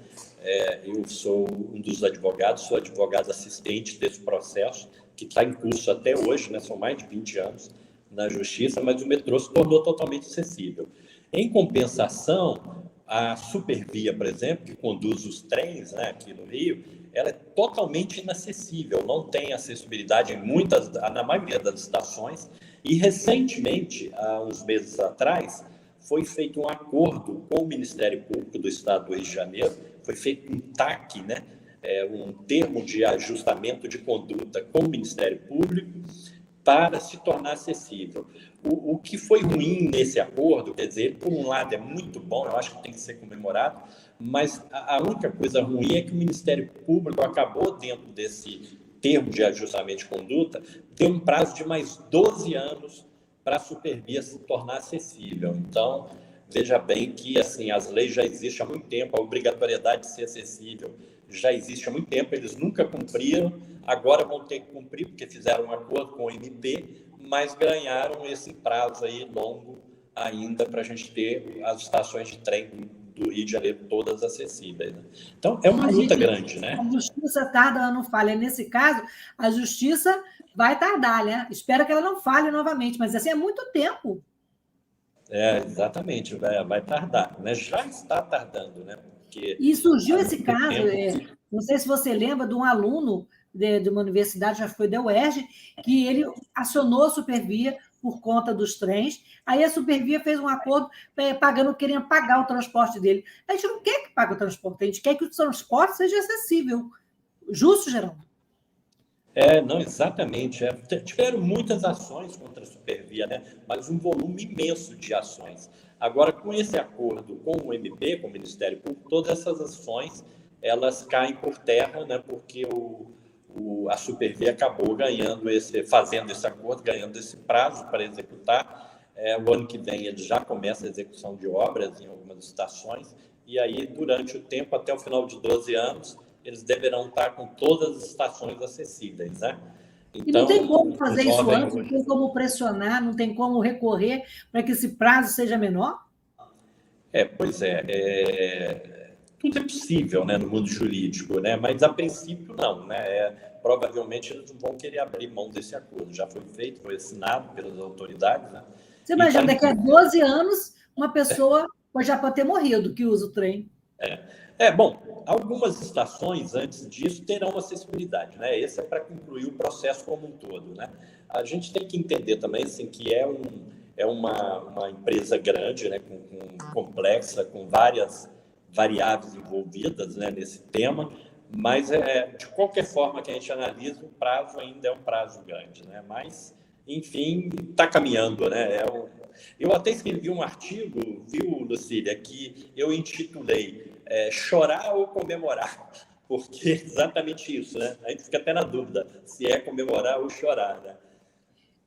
Eu sou um dos advogados, sou advogado assistente desse processo, que está em curso até hoje, né? São mais de 20 anos na Justiça, mas o metrô se tornou totalmente acessível. Em compensação, A Supervia, por exemplo, que conduz os trens, né, aqui no Rio, ela é totalmente inacessível, não tem acessibilidade na maioria das estações. E, recentemente, há uns meses atrás, foi feito um acordo com o Ministério Público do Estado do Rio de Janeiro, foi feito um TAC, né, um termo de ajustamento de conduta com o Ministério Público, para se tornar acessível. O que foi ruim nesse acordo, quer dizer, por um lado é muito bom, eu acho que tem que ser comemorado, mas a única coisa ruim é que o Ministério Público acabou, dentro desse termo de ajustamento de conduta, ter um prazo de mais 12 anos para a Supervia se tornar acessível. Então, veja bem que assim, as leis já existem há muito tempo, a obrigatoriedade de ser acessível já existe há muito tempo, eles nunca cumpriram, agora vão ter que cumprir, porque fizeram um acordo com o MP, mas ganharam esse prazo aí longo ainda para a gente ter as estações de trem do Rio de Janeiro todas acessíveis, né? Então, é uma luta grande, né? A justiça tarda, ela não falha. Nesse caso, a justiça vai tardar, né? Espero que ela não falhe novamente, mas assim é muito tempo. Exatamente, vai tardar, né? Já está tardando, né? Porque e surgiu esse caso, não sei se você lembra, de um aluno de uma universidade, já foi da UERJ, que ele acionou a Supervia por conta dos trens, aí a Supervia fez um acordo querendo pagar o transporte dele. A gente não quer que pague o transporte, a gente quer que o transporte seja acessível. Justo, Geraldo? Não, exatamente. Tiveram muitas ações contra a Supervia, né? Mas um volume imenso de ações. Agora, com esse acordo com o MP, com o Ministério Público, todas essas ações elas caem por terra, né? Porque a Supervia acabou fazendo esse acordo, ganhando esse prazo para executar. O ano que vem ele já começa a execução de obras em algumas estações, e aí, durante o tempo, até o final de 12 anos, eles deverão estar com todas as estações acessíveis, né? Então, e não tem como fazer isso antes, não tem como pressionar, não tem como recorrer para que esse prazo seja menor? Pois tudo é possível, né, no mundo jurídico, né? Mas a princípio não, né? Provavelmente eles não vão querer abrir mão desse acordo. Já foi feito, foi assinado pelas autoridades, né? Você imagina, daqui a 12 anos, uma pessoa já pode ter morrido que usa o trem. Bom, algumas estações antes disso terão acessibilidade, né? Esse é para concluir o processo como um todo, né? A gente tem que entender também assim, que é uma empresa grande, né? Complexa, com várias variáveis envolvidas, né, nesse tema, mas de qualquer forma que a gente analisa, o prazo ainda é um prazo grande, né? Mas, enfim, está caminhando, né? Eu até escrevi um artigo, viu, Lucília, que eu intitulei Chorar ou Comemorar, porque é exatamente isso, né? A gente fica até na dúvida se é comemorar ou chorar, né?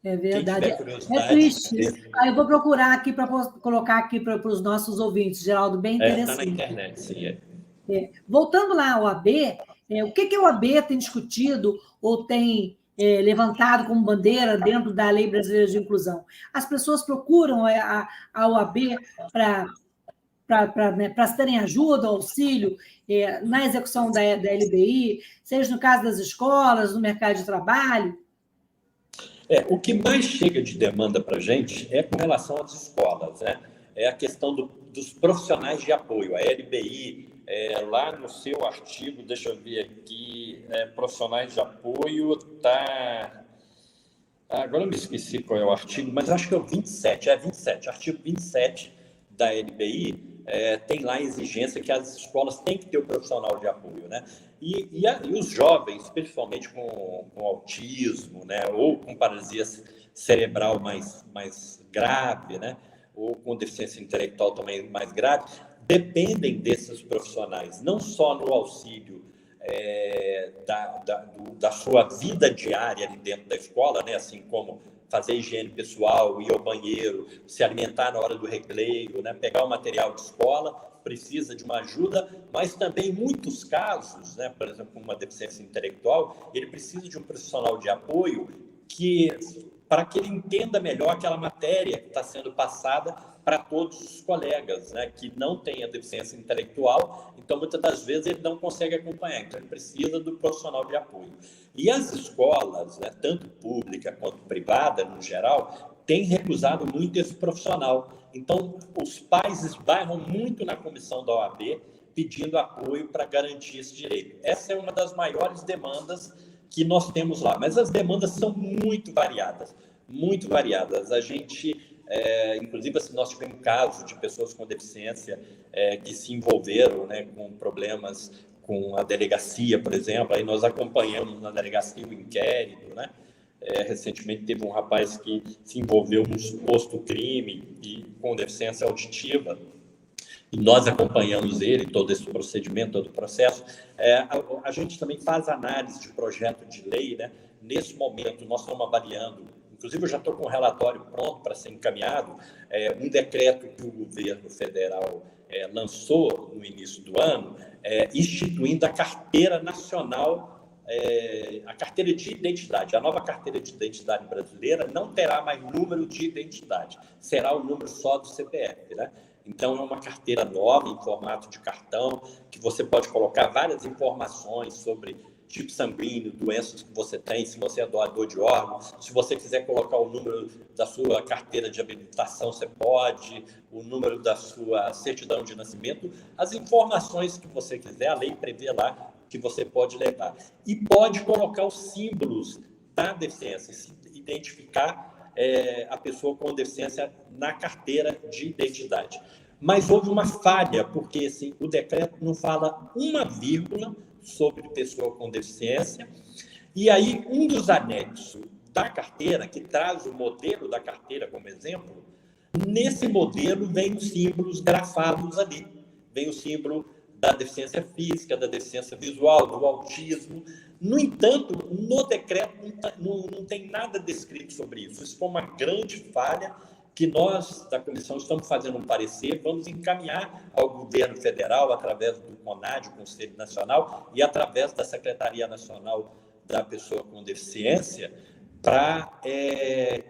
É verdade. É triste. Eu vou procurar aqui para colocar aqui para os nossos ouvintes, Geraldo, bem interessante. Está na internet, sim. Voltando lá ao AB, o que o AB tem discutido ou tem levantado como bandeira dentro da Lei Brasileira de Inclusão? As pessoas procuram a OAB para terem ajuda, auxílio na execução da LBI, seja no caso das escolas, no mercado de trabalho? O que mais chega de demanda para a gente é com relação às escolas, né? É a questão dos profissionais de apoio, a LBI, lá no seu artigo, deixa eu ver aqui, profissionais de apoio, tá... Agora eu me esqueci qual é o artigo, mas acho que é o 27, artigo 27 da LBI, tem lá a exigência que as escolas têm que ter o profissional de apoio, né? E os jovens, principalmente com autismo, né, ou com paralisia cerebral mais grave, né, ou com deficiência intelectual também mais grave, dependem desses profissionais, não só no auxílio da sua vida diária ali dentro da escola, né, assim como fazer higiene pessoal, ir ao banheiro, se alimentar na hora do recreio, né, pegar o material de escola, precisa de uma ajuda, mas também, em muitos casos, né, por exemplo, com uma deficiência intelectual, ele precisa de um profissional de apoio para que ele entenda melhor aquela matéria que está sendo passada para todos os colegas, né, que não têm a deficiência intelectual, então, muitas das vezes, ele não consegue acompanhar, então, ele precisa do profissional de apoio. E as escolas, né, tanto pública quanto privada, no geral, têm recusado muito esse profissional, Então, os pais esbarram muito na comissão da OAB pedindo apoio para garantir esse direito. Essa é uma das maiores demandas que nós temos lá, mas as demandas são muito variadas, muito variadas. A gente, inclusive, assim, nós tivemos casos de pessoas com deficiência que se envolveram, né, com problemas com a delegacia, por exemplo, aí nós acompanhamos na delegacia o inquérito, né? Recentemente teve um rapaz que se envolveu num suposto crime e com deficiência auditiva, e nós acompanhamos ele, todo esse procedimento, todo o processo. A gente também faz análise de projeto de lei, né? Nesse momento, nós estamos avaliando, inclusive eu já estou com um relatório pronto para ser encaminhado, um decreto que o governo federal lançou no início do ano, instituindo a carteira nacional, a carteira de identidade. A nova carteira de identidade brasileira não terá mais número de identidade, será o número só do CPF, né? Então, é uma carteira nova, em formato de cartão, que você pode colocar várias informações sobre tipo sanguíneo, doenças que você tem, se você é doador de órgãos, se você quiser colocar o número da sua carteira de habilitação, você pode, o número da sua certidão de nascimento, as informações que você quiser, a lei prevê lá que você pode levar. E pode colocar os símbolos da deficiência, se identificar a pessoa com deficiência na carteira de identidade. Mas houve uma falha, porque assim, o decreto não fala uma vírgula sobre pessoa com deficiência, e aí um dos anexos da carteira, que traz o modelo da carteira como exemplo, nesse modelo vem os símbolos grafados ali, vem o símbolo da deficiência física, da deficiência visual, do autismo. No entanto, no decreto não tem nada descrito sobre isso. Isso foi uma grande falha que nós, da comissão, estamos fazendo um parecer, vamos encaminhar ao governo federal, através do CONAD, o Conselho Nacional, e através da Secretaria Nacional da Pessoa com Deficiência, para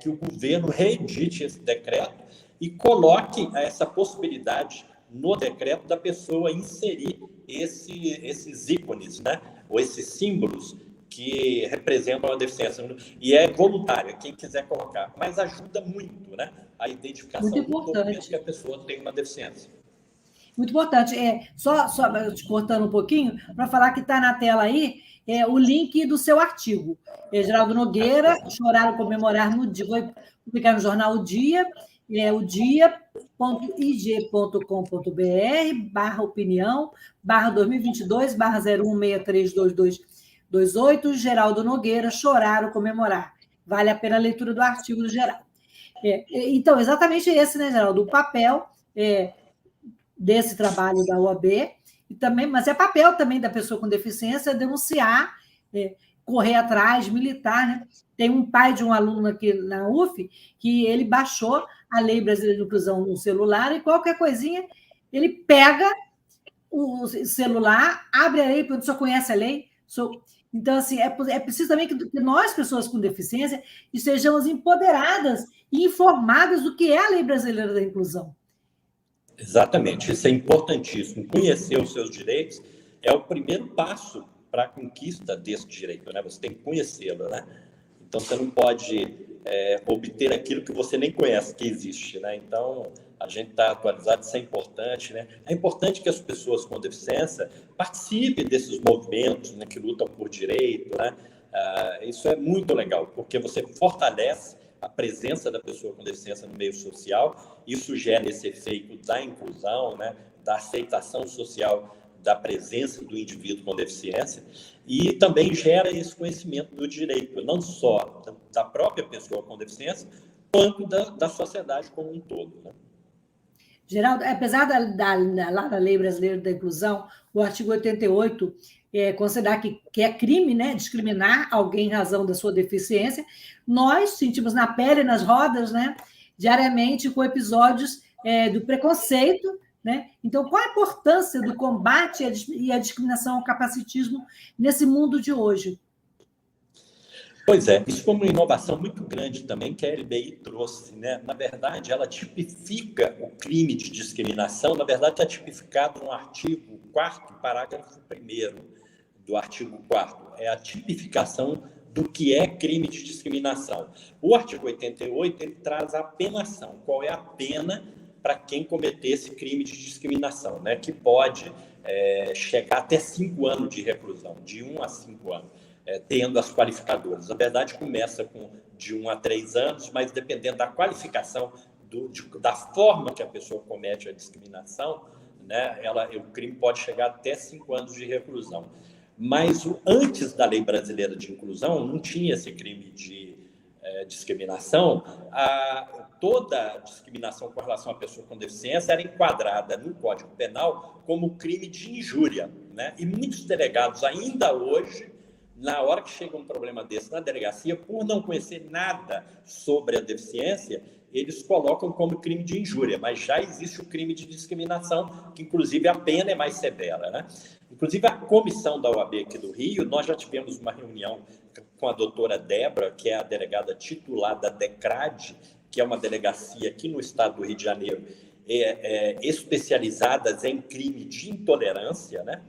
que o governo reedite esse decreto e coloque essa possibilidade no decreto da pessoa inserir esses ícones, né? Ou esses símbolos que representam a deficiência. E é voluntário, quem quiser colocar. Mas ajuda muito, né? A identificação do documento que a pessoa tem uma deficiência. Muito importante. Só te cortando um pouquinho, para falar que está na tela aí o link do seu artigo. Geraldo Nogueira, Chorar ou Comemorar no Dia. Vou publicar no jornal O Dia, o dia.ig.com.br/opinião/2022/01632228, Geraldo Nogueira, Chorar ou Comemorar. Vale a pena a leitura do artigo do Geraldo. Então, exatamente esse, né, Geraldo? O papel desse trabalho da OAB, e também, mas é papel também da pessoa com deficiência denunciar, correr atrás, militar, né? Tem um pai de um aluno aqui na UF que ele baixou a Lei Brasileira de Inclusão no celular e qualquer coisinha, ele pega o celular, abre a lei, porque só conhece a lei. Então, assim, é preciso também que nós, pessoas com deficiência, estejamos empoderadas e informadas do que é a Lei Brasileira da Inclusão. Exatamente, isso é importantíssimo. Conhecer os seus direitos é o primeiro passo para a conquista desse direito, né? Você tem que conhecê-lo, né? Então, você não pode obter aquilo que você nem conhece que existe, né? Então, a gente está atualizado, isso é importante, né? É importante que as pessoas com deficiência participem desses movimentos, né, que lutam por direito, né? Isso é muito legal, porque você fortalece a presença da pessoa com deficiência no meio social, isso gera esse efeito da inclusão, né, da aceitação social da presença do indivíduo com deficiência, e também gera esse conhecimento do direito, não só da própria pessoa com deficiência, quanto da sociedade como um todo, né? Geraldo, apesar da Lei Brasileira da Inclusão, o artigo 88 considerar que é crime, né, discriminar alguém em razão da sua deficiência, nós sentimos na pele, nas rodas, né, diariamente com episódios do preconceito, né? Então, qual a importância do combate e a discriminação ao capacitismo nesse mundo de hoje? Pois é, isso foi uma inovação muito grande também que a LBI trouxe, né? Na verdade, ela tipifica o crime de discriminação, na verdade está tipificado no artigo 4º, parágrafo 1º do artigo 4º, é a tipificação do que é crime de discriminação. O artigo 88, ele traz a penação, qual é a pena para quem cometer esse crime de discriminação, né? Que pode chegar até 5 anos de reclusão, de 1 a 5 anos, tendo as qualificadoras. Na verdade, começa de 1 a 3 anos, mas dependendo da qualificação, da forma que a pessoa comete a discriminação, né? O crime pode chegar até 5 anos de reclusão. Mas antes da Lei Brasileira de Inclusão, não tinha esse crime de discriminação. Toda discriminação com relação à pessoa com deficiência era enquadrada no Código Penal como crime de injúria, né? E muitos delegados, ainda hoje, na hora que chega um problema desse na delegacia, por não conhecer nada sobre a deficiência, eles colocam como crime de injúria, mas já existe o crime de discriminação, que inclusive a pena é mais severa, né? Inclusive a comissão da OAB aqui do Rio, nós já tivemos uma reunião com a doutora Débora, que é a delegada titular da DECRAD, que é uma delegacia aqui no estado do Rio de Janeiro, especializadas em crime de intolerância, né?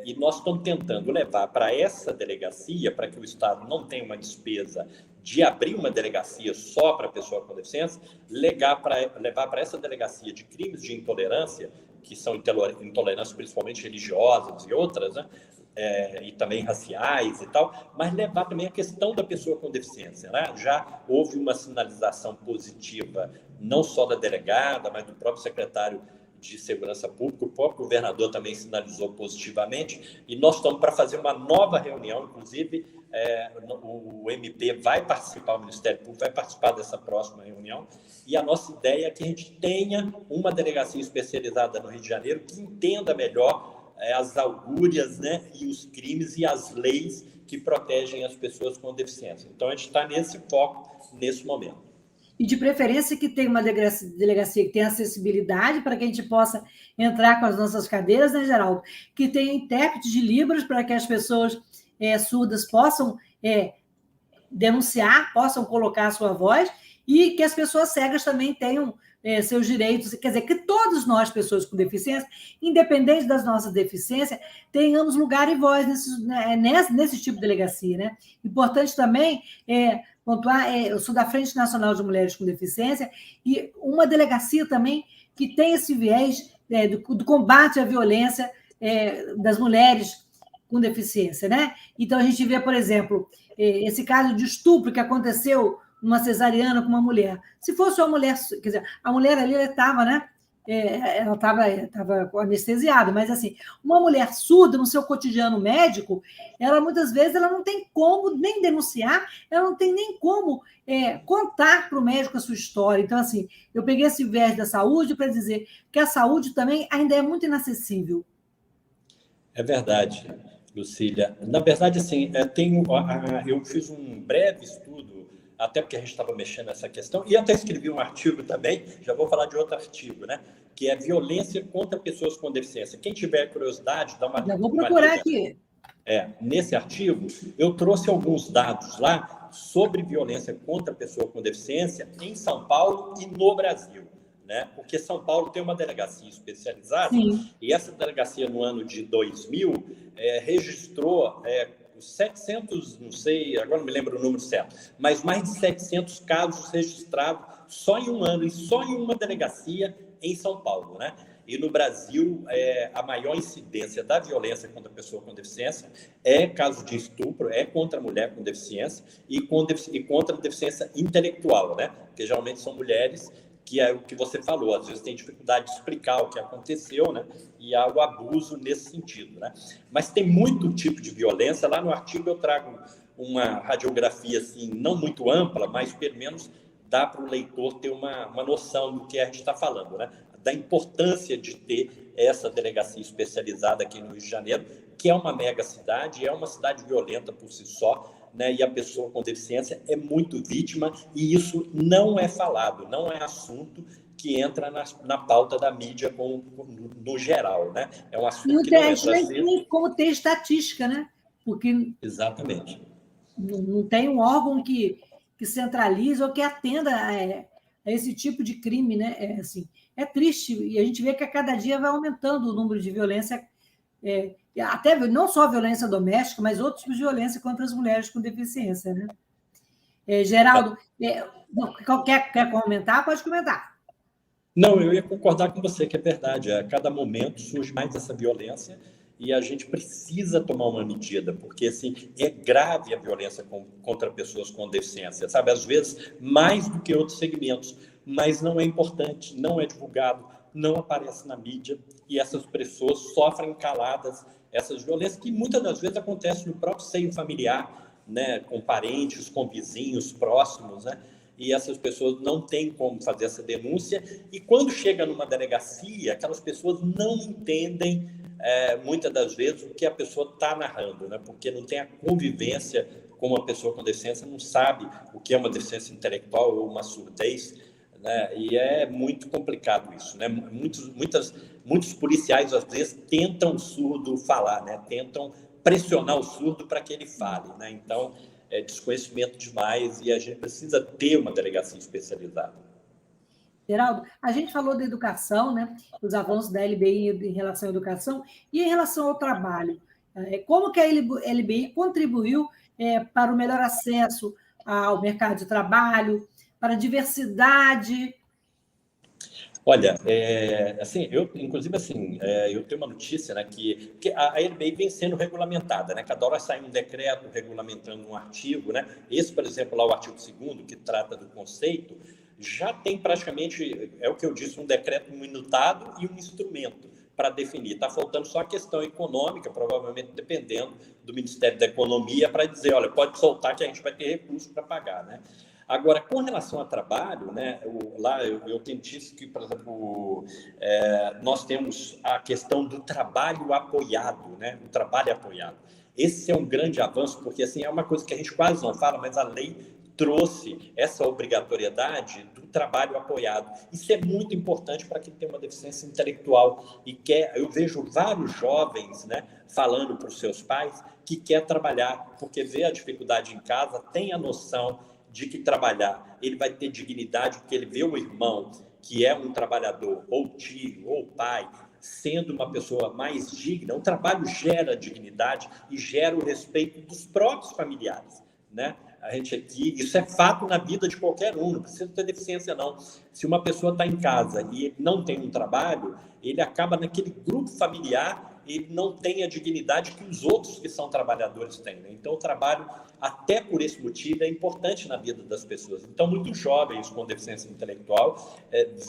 E nós estamos tentando levar para essa delegacia, para que o Estado não tenha uma despesa de abrir uma delegacia só para pessoa com deficiência, levar para essa delegacia de crimes de intolerância, que são intolerâncias principalmente religiosas e outras, né? E também raciais e tal, mas levar também a questão da pessoa com deficiência, né? Já houve uma sinalização positiva, não só da delegada, mas do próprio secretário de Segurança Pública, o próprio governador também sinalizou positivamente, e nós estamos para fazer uma nova reunião, inclusive o MP vai participar, o Ministério Público vai participar dessa próxima reunião, e a nossa ideia é que a gente tenha uma delegacia especializada no Rio de Janeiro que entenda melhor as augúrias, né, e os crimes e as leis que protegem as pessoas com deficiência. Então, a gente está nesse foco, nesse momento. E de preferência que tenha uma delegacia que tenha acessibilidade para que a gente possa entrar com as nossas cadeiras, né, Geraldo? Que tenha intérprete de Libras para que as pessoas surdas possam denunciar, possam colocar a sua voz, e que as pessoas cegas também tenham seus direitos. Quer dizer, que todos nós, pessoas com deficiência, independente das nossas deficiências, tenhamos lugar e voz nesse tipo de delegacia, né? Importante também pontuar, eu sou da Frente Nacional de Mulheres com Deficiência, e uma delegacia também que tem esse viés do combate à violência das mulheres com deficiência, né? Então, a gente vê, por exemplo, esse caso de estupro que aconteceu numa cesariana com uma mulher. Se fosse uma mulher, quer dizer, a mulher ali estava, né? Ela estava anestesiada, mas assim, uma mulher surda no seu cotidiano médico, ela muitas vezes ela não tem como nem denunciar, ela não tem nem como contar para o médico a sua história. Então, assim, eu peguei esse viés da saúde para dizer que a saúde também ainda é muito inacessível. É verdade, Lucília. Na verdade, assim, eu fiz um breve estudo, até porque a gente estava mexendo nessa questão, e até escrevi um artigo também, já vou falar de outro artigo, né? Que é violência contra pessoas com deficiência. Quem tiver curiosidade, dá uma... Já vou procurar aqui. Nesse artigo, eu trouxe alguns dados lá sobre violência contra pessoa com deficiência em São Paulo e no Brasil, né? Porque São Paulo tem uma delegacia especializada. Sim. E essa delegacia, no ano de 2000, registrou 700, não sei, agora não me lembro o número certo, mas mais de 700 casos registrados só em um ano, e só em uma delegacia em São Paulo, né? E no Brasil, a maior incidência da violência contra a pessoa com deficiência é caso de estupro, é contra a mulher com deficiência e contra a deficiência intelectual, né? Porque geralmente são mulheres que é o que você falou, às vezes tem dificuldade de explicar o que aconteceu, né? E há o abuso nesse sentido, né? Mas tem muito tipo de violência. Lá no artigo eu trago uma radiografia, assim, não muito ampla, mas pelo menos dá para o leitor ter uma noção do que a gente está falando, né? Da importância de ter essa delegacia especializada aqui no Rio de Janeiro, que é uma mega cidade, é uma cidade violenta por si só, né? E a pessoa com deficiência é muito vítima, e isso não é falado, não é assunto que entra na pauta da mídia no geral, né? É um assunto que não entra nem como ter estatística, né? Porque exatamente. Não tem um órgão que centralize ou que atenda a esse tipo de crime, né? Assim, é triste, e a gente vê que a cada dia vai aumentando o número de violência, até não só a violência doméstica, mas outros tipos de violência contra as mulheres com deficiência, né? Geraldo, quer comentar? Pode comentar. Não, eu ia concordar com você que é verdade. A cada momento surge mais essa violência e a gente precisa tomar uma medida, porque assim, é grave a violência contra pessoas com deficiência, sabe? Às vezes, mais do que outros segmentos, mas não é importante, não é divulgado, não aparece na mídia e essas pessoas sofrem caladas essas violências que muitas das vezes acontecem no próprio seio familiar, né? Com parentes, com vizinhos próximos, né? E essas pessoas não têm como fazer essa denúncia e quando chega numa delegacia, aquelas pessoas não entendem muitas das vezes o que a pessoa está narrando, né? Porque não tem a convivência com uma pessoa com deficiência, não sabe o que é uma deficiência intelectual ou uma surdez, né? E é muito complicado isso, né? Muitos policiais, às vezes, tentam o surdo falar, né? Tentam pressionar o surdo para que ele fale, né? Então, é desconhecimento demais e a gente precisa ter uma delegacia especializada. Geraldo, a gente falou da educação, né? Os avanços da LBI em relação à educação e em relação ao trabalho. Como que a LBI contribuiu para o melhor acesso ao mercado de trabalho, para a diversidade? Olha, inclusive, eu tenho uma notícia, né, que a LBI vem sendo regulamentada, né? Cada hora sai um decreto regulamentando um artigo, né? Esse, por exemplo, lá o artigo 2º, que trata do conceito, já tem praticamente, é o que eu disse, um decreto minutado e um instrumento para definir. Está faltando só a questão econômica, provavelmente dependendo do Ministério da Economia, para dizer, olha, pode soltar que a gente vai ter recurso para pagar, né? Agora, com relação ao trabalho, né, eu tenho dito que, por exemplo, nós temos a questão do trabalho apoiado, né, o trabalho apoiado. Esse é um grande avanço, porque assim, é uma coisa que a gente quase não fala, mas a lei trouxe essa obrigatoriedade do trabalho apoiado. Isso é muito importante para quem tem uma deficiência intelectual e eu vejo vários jovens, né, falando para os seus pais que quer trabalhar, porque vê a dificuldade em casa, tem a noção de que trabalhar, ele vai ter dignidade, porque ele vê o irmão, que é um trabalhador, ou tio, ou pai, sendo uma pessoa mais digna. O trabalho gera dignidade e gera o respeito dos próprios familiares, né? A gente aqui, isso é fato na vida de qualquer um, não precisa ter deficiência, não. Se uma pessoa está em casa e não tem um trabalho, ele acaba naquele grupo familiar, ele não tem a dignidade que os outros que são trabalhadores têm, né? Então, o trabalho, até por esse motivo, é importante na vida das pessoas. Então, muitos jovens com deficiência intelectual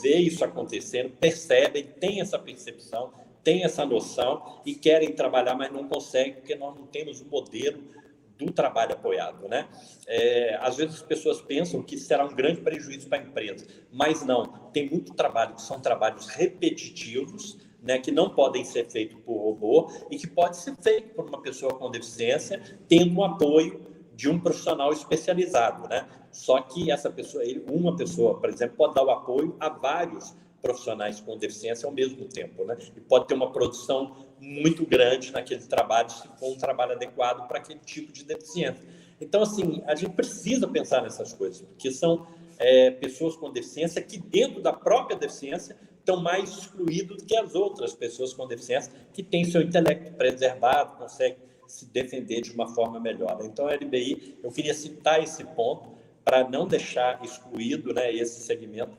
vê isso acontecendo, percebem, têm essa percepção, têm essa noção e querem trabalhar, mas não conseguem, porque nós não temos um modelo do trabalho apoiado, né? Às vezes as pessoas pensam que será um grande prejuízo para a empresa, mas não. Tem muito trabalho que são trabalhos repetitivos, né, que não podem ser feitos por robô e que pode ser feito por uma pessoa com deficiência, tendo o apoio de um profissional especializado, né? Só que uma pessoa, por exemplo, pode dar o apoio a vários profissionais com deficiência ao mesmo tempo, né? E pode ter uma produção muito grande naquele trabalho, se for um trabalho adequado para aquele tipo de deficiência. Então, assim, a gente precisa pensar nessas coisas, porque são pessoas com deficiência que, dentro da própria deficiência, estão mais excluídos do que as outras pessoas com deficiência que têm seu intelecto preservado, conseguem se defender de uma forma melhor. Então, a LBI, eu queria citar esse ponto para não deixar excluído, né, esse segmento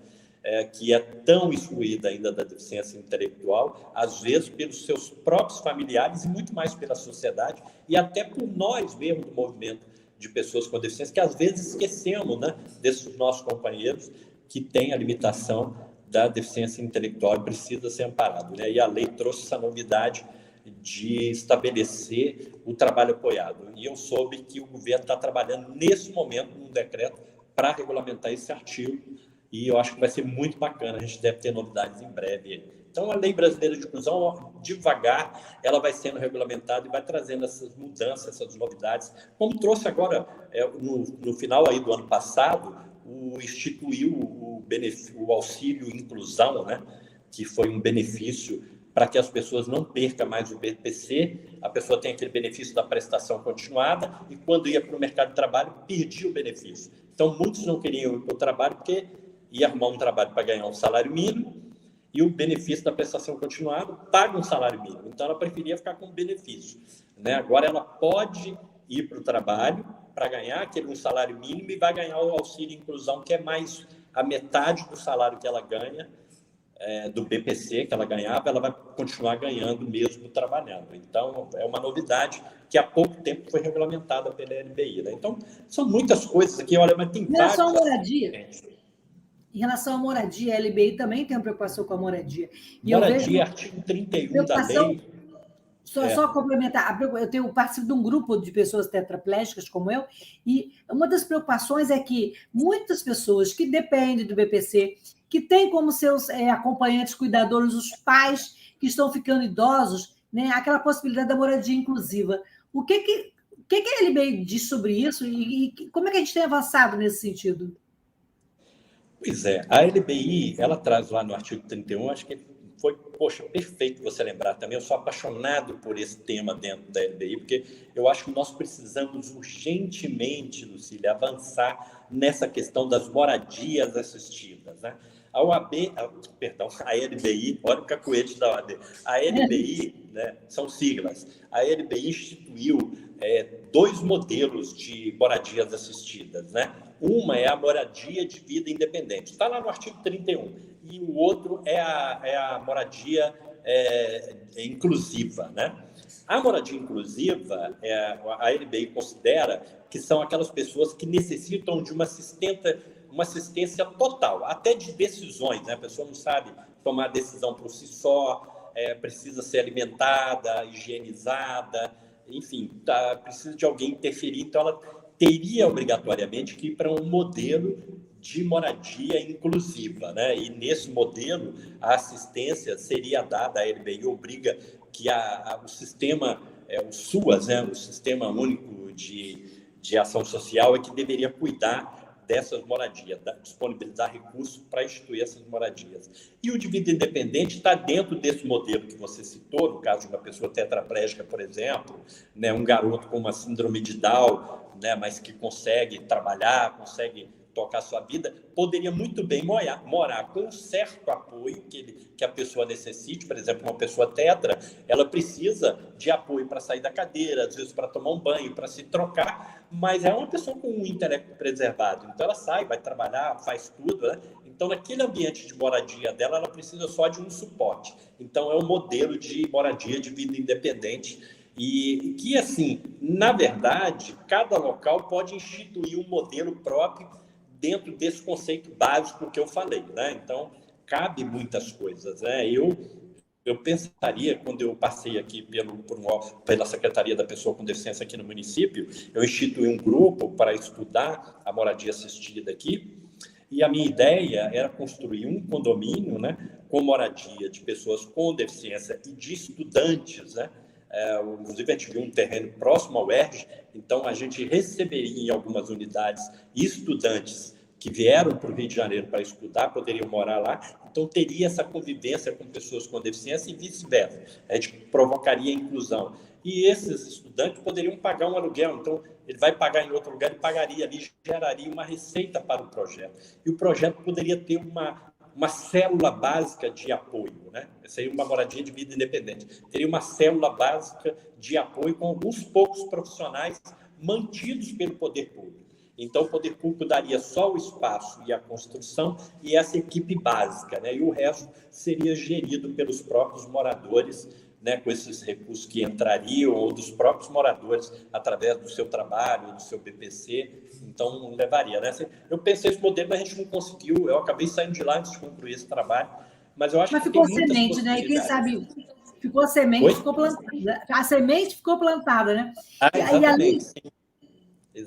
que é tão excluído ainda da deficiência intelectual, às vezes pelos seus próprios familiares e muito mais pela sociedade e até por nós mesmo do movimento de pessoas com deficiência, que às vezes esquecemos, né, desses nossos companheiros que têm a limitação da deficiência intelectual e precisa ser amparado, né? E a lei trouxe essa novidade de estabelecer o trabalho apoiado. E eu soube que o governo está trabalhando nesse momento num decreto para regulamentar esse artigo e eu acho que vai ser muito bacana, a gente deve ter novidades em breve. Então, a Lei Brasileira de Inclusão, devagar, ela vai sendo regulamentada e vai trazendo essas mudanças, essas novidades, como trouxe agora, no final aí do ano passado, instituiu o auxílio inclusão, né, que foi um benefício para que as pessoas não percam mais o BPC, a pessoa tem aquele benefício da prestação continuada e quando ia para o mercado de trabalho, perdia o benefício. Então, muitos não queriam ir para o trabalho porque ia arrumar um trabalho para ganhar um salário mínimo e o benefício da prestação continuada paga um salário mínimo. Então, ela preferia ficar com o benefício, né? Agora, ela pode ir para o trabalho para ganhar aquele um salário mínimo e vai ganhar o auxílio inclusão, que é mais a metade do salário que ela ganha do BPC que ela ganhava, ela vai continuar ganhando mesmo trabalhando. Então, é uma novidade que há pouco tempo foi regulamentada pela LBI. Né? Então, são muitas coisas aqui, olha, mas tem várias... Em relação à moradia, a LBI também tem uma preocupação com a moradia. E moradia, artigo 31 da lei... Só complementar, eu participo de um grupo de pessoas tetraplégicas como eu, e uma das preocupações é que muitas pessoas que dependem do BPC, que têm como seus acompanhantes, cuidadores, os pais que estão ficando idosos, né, aquela possibilidade da moradia inclusiva. O que a LBI diz sobre isso e como é que a gente tem avançado nesse sentido? Pois é, a LBI, ela traz lá no artigo 31, acho que foi, perfeito você lembrar também. Eu sou apaixonado por esse tema dentro da LBI, porque eu acho que nós precisamos urgentemente, Lucília, avançar nessa questão das moradias assistidas, né? A LBI, olha o cacuete da OAB. A LBI, né, são siglas. A LBI instituiu 2 modelos de moradias assistidas, né? Uma é a moradia de vida independente, está lá no artigo 31, e o outro é a moradia inclusiva, né? A moradia inclusiva, a LBI considera que são aquelas pessoas que necessitam de uma assistência total, até de decisões, né? A pessoa não sabe tomar decisão por si só, precisa ser alimentada, higienizada, enfim, precisa de alguém interferir, então ela teria obrigatoriamente que ir para um modelo de moradia inclusiva, né? E nesse modelo a assistência seria dada, a LBI obriga que o sistema, o SUAS, né? O Sistema Único de Ação Social, é que deveria cuidar dessas moradias, disponibilizar recursos para instituir essas moradias. E o de vida independente está dentro desse modelo que você citou, no caso de uma pessoa tetraplégica, por exemplo, né, um garoto com uma síndrome de Down, né, mas que consegue trabalhar, consegue tocar sua vida, poderia muito bem morar com um certo apoio que a pessoa necessite. Por exemplo, uma pessoa tetra, ela precisa de apoio para sair da cadeira, às vezes para tomar um banho, para se trocar, mas é uma pessoa com um intelecto preservado, então ela sai, vai trabalhar, faz tudo, né? Então, naquele ambiente de moradia dela, ela precisa só de um suporte. Então, é um modelo de moradia de vida independente. E que, assim, na verdade, cada local pode instituir um modelo próprio dentro desse conceito básico que eu falei, né? Então, cabe muitas coisas, né? Eu pensaria, quando eu passei aqui pela Secretaria da Pessoa com Deficiência aqui no município, eu instituí um grupo para estudar a moradia assistida aqui, e a minha ideia era construir um condomínio, né, com moradia de pessoas com deficiência e de estudantes, né? Inclusive, a gente viu um terreno próximo ao UERJ, então a gente receberia em algumas unidades estudantes que vieram para o Rio de Janeiro para estudar, poderiam morar lá, então teria essa convivência com pessoas com deficiência e vice-versa. A gente provocaria a inclusão. E esses estudantes poderiam pagar um aluguel, então ele vai pagar em outro lugar e pagaria ali, geraria uma receita para o projeto. E o projeto poderia ter uma célula básica de apoio, né? Essa aí é uma moradia de vida independente. Teria uma célula básica de apoio com alguns poucos profissionais mantidos pelo poder público. Então, o poder público daria só o espaço e a construção e essa equipe básica, né? E o resto seria gerido pelos próprios moradores, né? Com esses recursos que entrariam, ou dos próprios moradores, através do seu trabalho, do seu BPC. Então, levaria, né? Eu pensei esse modelo, mas a gente não conseguiu. Eu acabei saindo de lá antes de concluir esse trabalho. Mas eu acho que ficou semente, né? E quem sabe ficou semente, ficou plantada. A semente ficou plantada, né? Exatamente, sim.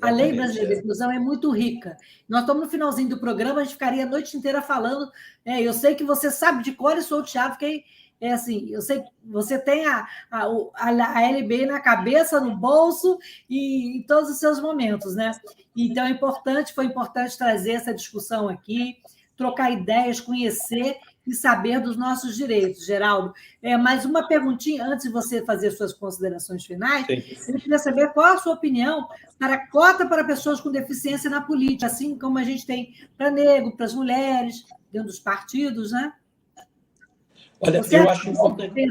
A Lei Brasileira de Inclusão é muito rica. Nós estamos no finalzinho do programa, a gente ficaria a noite inteira falando. Eu sei que você sabe de cor, eu sou o Thiago, fiquei assim, eu sei que você tem a LBI na cabeça, no bolso e em todos os seus momentos, né? Então, foi importante trazer essa discussão aqui, trocar ideias, conhecer e saber dos nossos direitos. Geraldo, mais uma perguntinha, antes de você fazer suas considerações finais, sim. Eu queria saber qual a sua opinião para a cota para pessoas com deficiência na política, assim como a gente tem para negro, para as mulheres, dentro dos partidos, né? Olha, eu acho importante.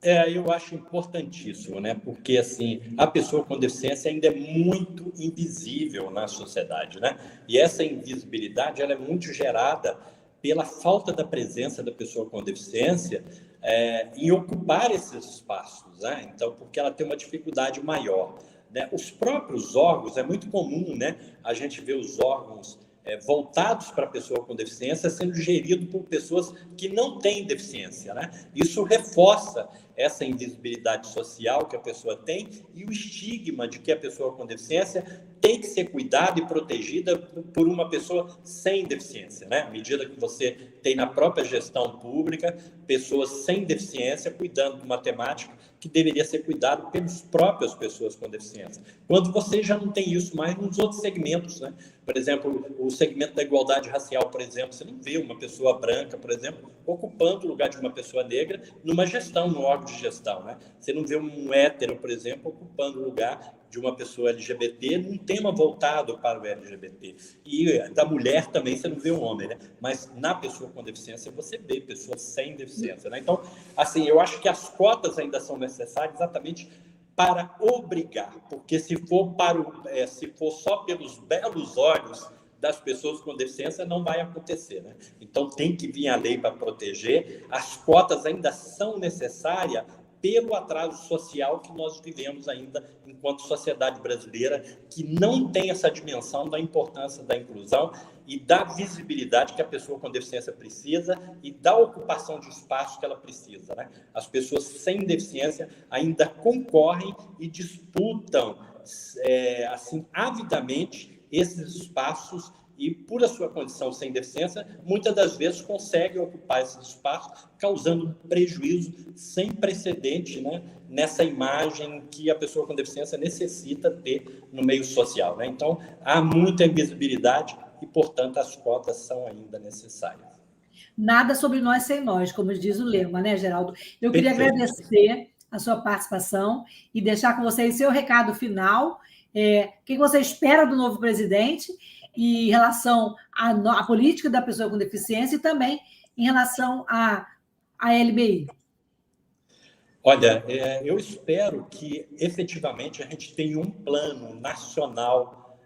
Eu acho importantíssimo, né? Porque assim, a pessoa com deficiência ainda é muito invisível na sociedade, né? E essa invisibilidade ela é muito gerada pela falta da presença da pessoa com deficiência em ocupar esses espaços, né? Então, porque ela tem uma dificuldade maior, né? Os próprios órgãos, é muito comum, né, a gente ver os órgãos voltados para a pessoa com deficiência sendo gerido por pessoas que não têm deficiência, né? Isso reforça essa invisibilidade social que a pessoa tem e o estigma de que a pessoa com deficiência tem que ser cuidada e protegida por uma pessoa sem deficiência, né? À medida que você tem na própria gestão pública pessoas sem deficiência cuidando de uma temática que deveria ser cuidado pelas próprias pessoas com deficiência. Quando você já não tem isso mais nos outros segmentos, né? Por exemplo, o segmento da igualdade racial, por exemplo, você não vê uma pessoa branca, por exemplo, ocupando o lugar de uma pessoa negra numa gestão, no órgão de gestão, né? Você não vê um hétero, por exemplo, ocupando o lugar de uma pessoa LGBT num tema voltado para o LGBT. E da mulher também você não vê um homem, né? Mas na pessoa com deficiência você vê pessoas sem deficiência, né? Então, assim, eu acho que as cotas ainda são necessárias exatamente para obrigar, porque se for só pelos belos olhos das pessoas com deficiência, não vai acontecer, né? Então, tem que vir a lei para proteger. As cotas ainda são necessárias pelo atraso social que nós vivemos ainda enquanto sociedade brasileira, que não tem essa dimensão da importância da inclusão e da visibilidade que a pessoa com deficiência precisa e da ocupação de espaço que ela precisa, né? As pessoas sem deficiência ainda concorrem e disputam assim, avidamente esses espaços e, por a sua condição sem deficiência, muitas das vezes conseguem ocupar esses espaços, causando um prejuízo sem precedente, né, nessa imagem que a pessoa com deficiência necessita ter no meio social, né? Então, há muita invisibilidade e, portanto, as cotas são ainda necessárias. Nada sobre nós sem nós, como diz o lema, né, Geraldo? Eu queria agradecer a sua participação e deixar com vocês seu recado final. O que você espera do novo presidente em relação à política da pessoa com deficiência e também em relação à LBI? Olha, eu espero que efetivamente a gente tenha um plano nacional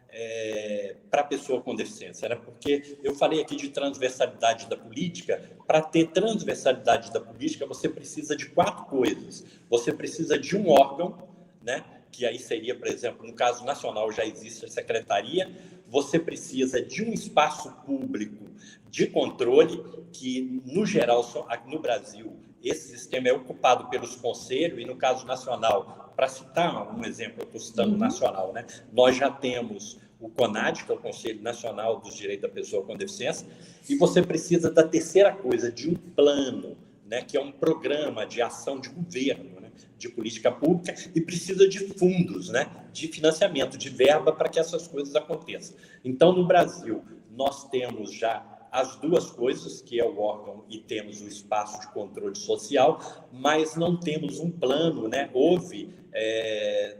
para a pessoa com deficiência, né? Porque eu falei aqui de transversalidade da política. Para ter transversalidade da política, você precisa de 4 coisas. Você precisa de um órgão, né? Que aí seria, por exemplo, no caso nacional já existe a secretaria. Você precisa de um espaço público de controle, que, no geral, aqui no Brasil, esse sistema é ocupado pelos conselhos, e no caso nacional, para citar um exemplo, eu estou citando nacional, né? Nós já temos o CONAD, que é o Conselho Nacional dos Direitos da Pessoa com Deficiência, e você precisa da terceira coisa, de um plano, né? Que é um programa de ação de governo, né? De política pública, e precisa de fundos, né? De financiamento, de verba para que essas coisas aconteçam. Então, no Brasil, nós temos já as 2 coisas, que é o órgão e temos o espaço de controle social, mas não temos um plano, né? Houve,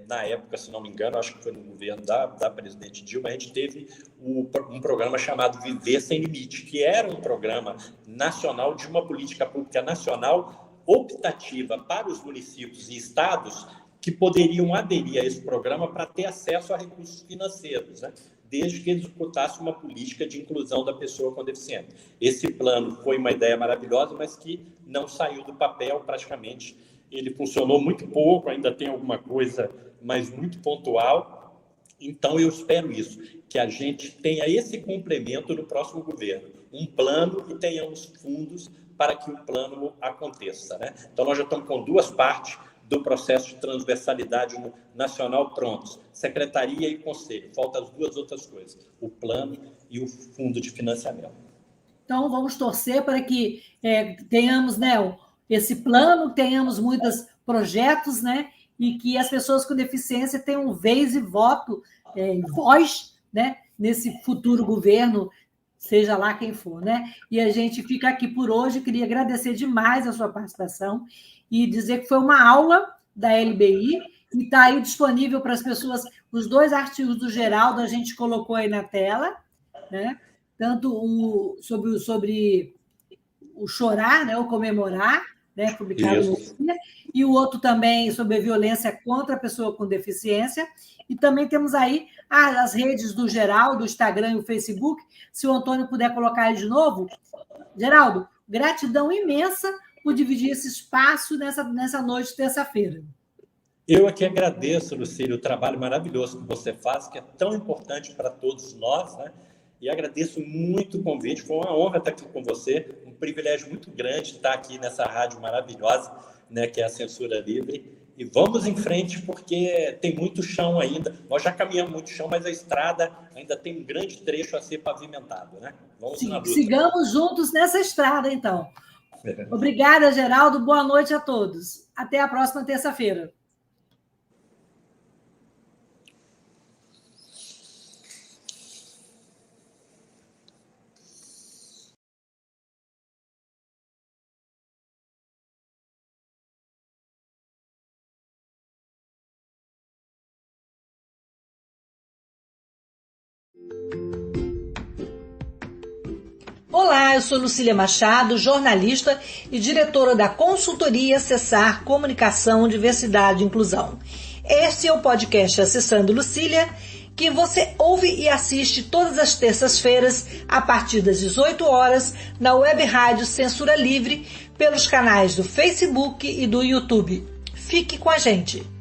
na época, se não me engano, acho que foi no governo da presidente Dilma, a gente teve um programa chamado Viver Sem Limite, que era um programa nacional de uma política pública nacional optativa para os municípios e estados que poderiam aderir a esse programa para ter acesso a recursos financeiros, né? Desde que executasse uma política de inclusão da pessoa com deficiência. Esse plano foi uma ideia maravilhosa, mas que não saiu do papel praticamente. Ele funcionou muito pouco, ainda tem alguma coisa, mas muito pontual. Então, eu espero isso, que a gente tenha esse complemento no próximo governo, um plano e tenhamos fundos para que o plano aconteça, né? Então, nós já estamos com 2 partes do processo de transversalidade nacional prontos, secretaria e conselho. Faltam as 2 outras coisas, o plano e o fundo de financiamento. Então, vamos torcer para que tenhamos, né, esse plano, tenhamos muitos projetos, né, e que as pessoas com deficiência tenham vez e voto, voz, né, nesse futuro governo, seja lá quem for, né? E a gente fica aqui por hoje. Queria agradecer demais a sua participação e dizer que foi uma aula da LBI e está aí disponível para as pessoas. Os 2 artigos do Geraldo a gente colocou aí na tela, né? Tanto sobre o chorar, né, o comemorar, né, publicado no dia, e o outro também sobre a violência contra a pessoa com deficiência. E também temos aí as redes do Geraldo, o Instagram e o Facebook. Se o Antônio puder colocar aí de novo. Geraldo, gratidão imensa por dividir esse espaço nessa noite de terça-feira. Eu aqui agradeço, Lucília, o trabalho maravilhoso que você faz, que é tão importante para todos nós, né? E agradeço muito o convite, foi uma honra estar aqui com você, um privilégio muito grande estar aqui nessa rádio maravilhosa, né, que é a Censura Livre. E vamos em frente, porque tem muito chão ainda. Nós já caminhamos muito chão, mas a estrada ainda tem um grande trecho a ser pavimentado, né? Vamos na luta. Sigamos juntos nessa estrada, então. Obrigada, Geraldo. Boa noite a todos. Até a próxima terça-feira. Olá, eu sou Lucília Machado, jornalista e diretora da consultoria Cessar Comunicação, Diversidade e Inclusão. Este é o podcast Acessando Lucília, que você ouve e assiste todas as terças-feiras, a partir das 18 horas, na Web Rádio Censura Livre, pelos canais do Facebook e do YouTube. Fique com a gente!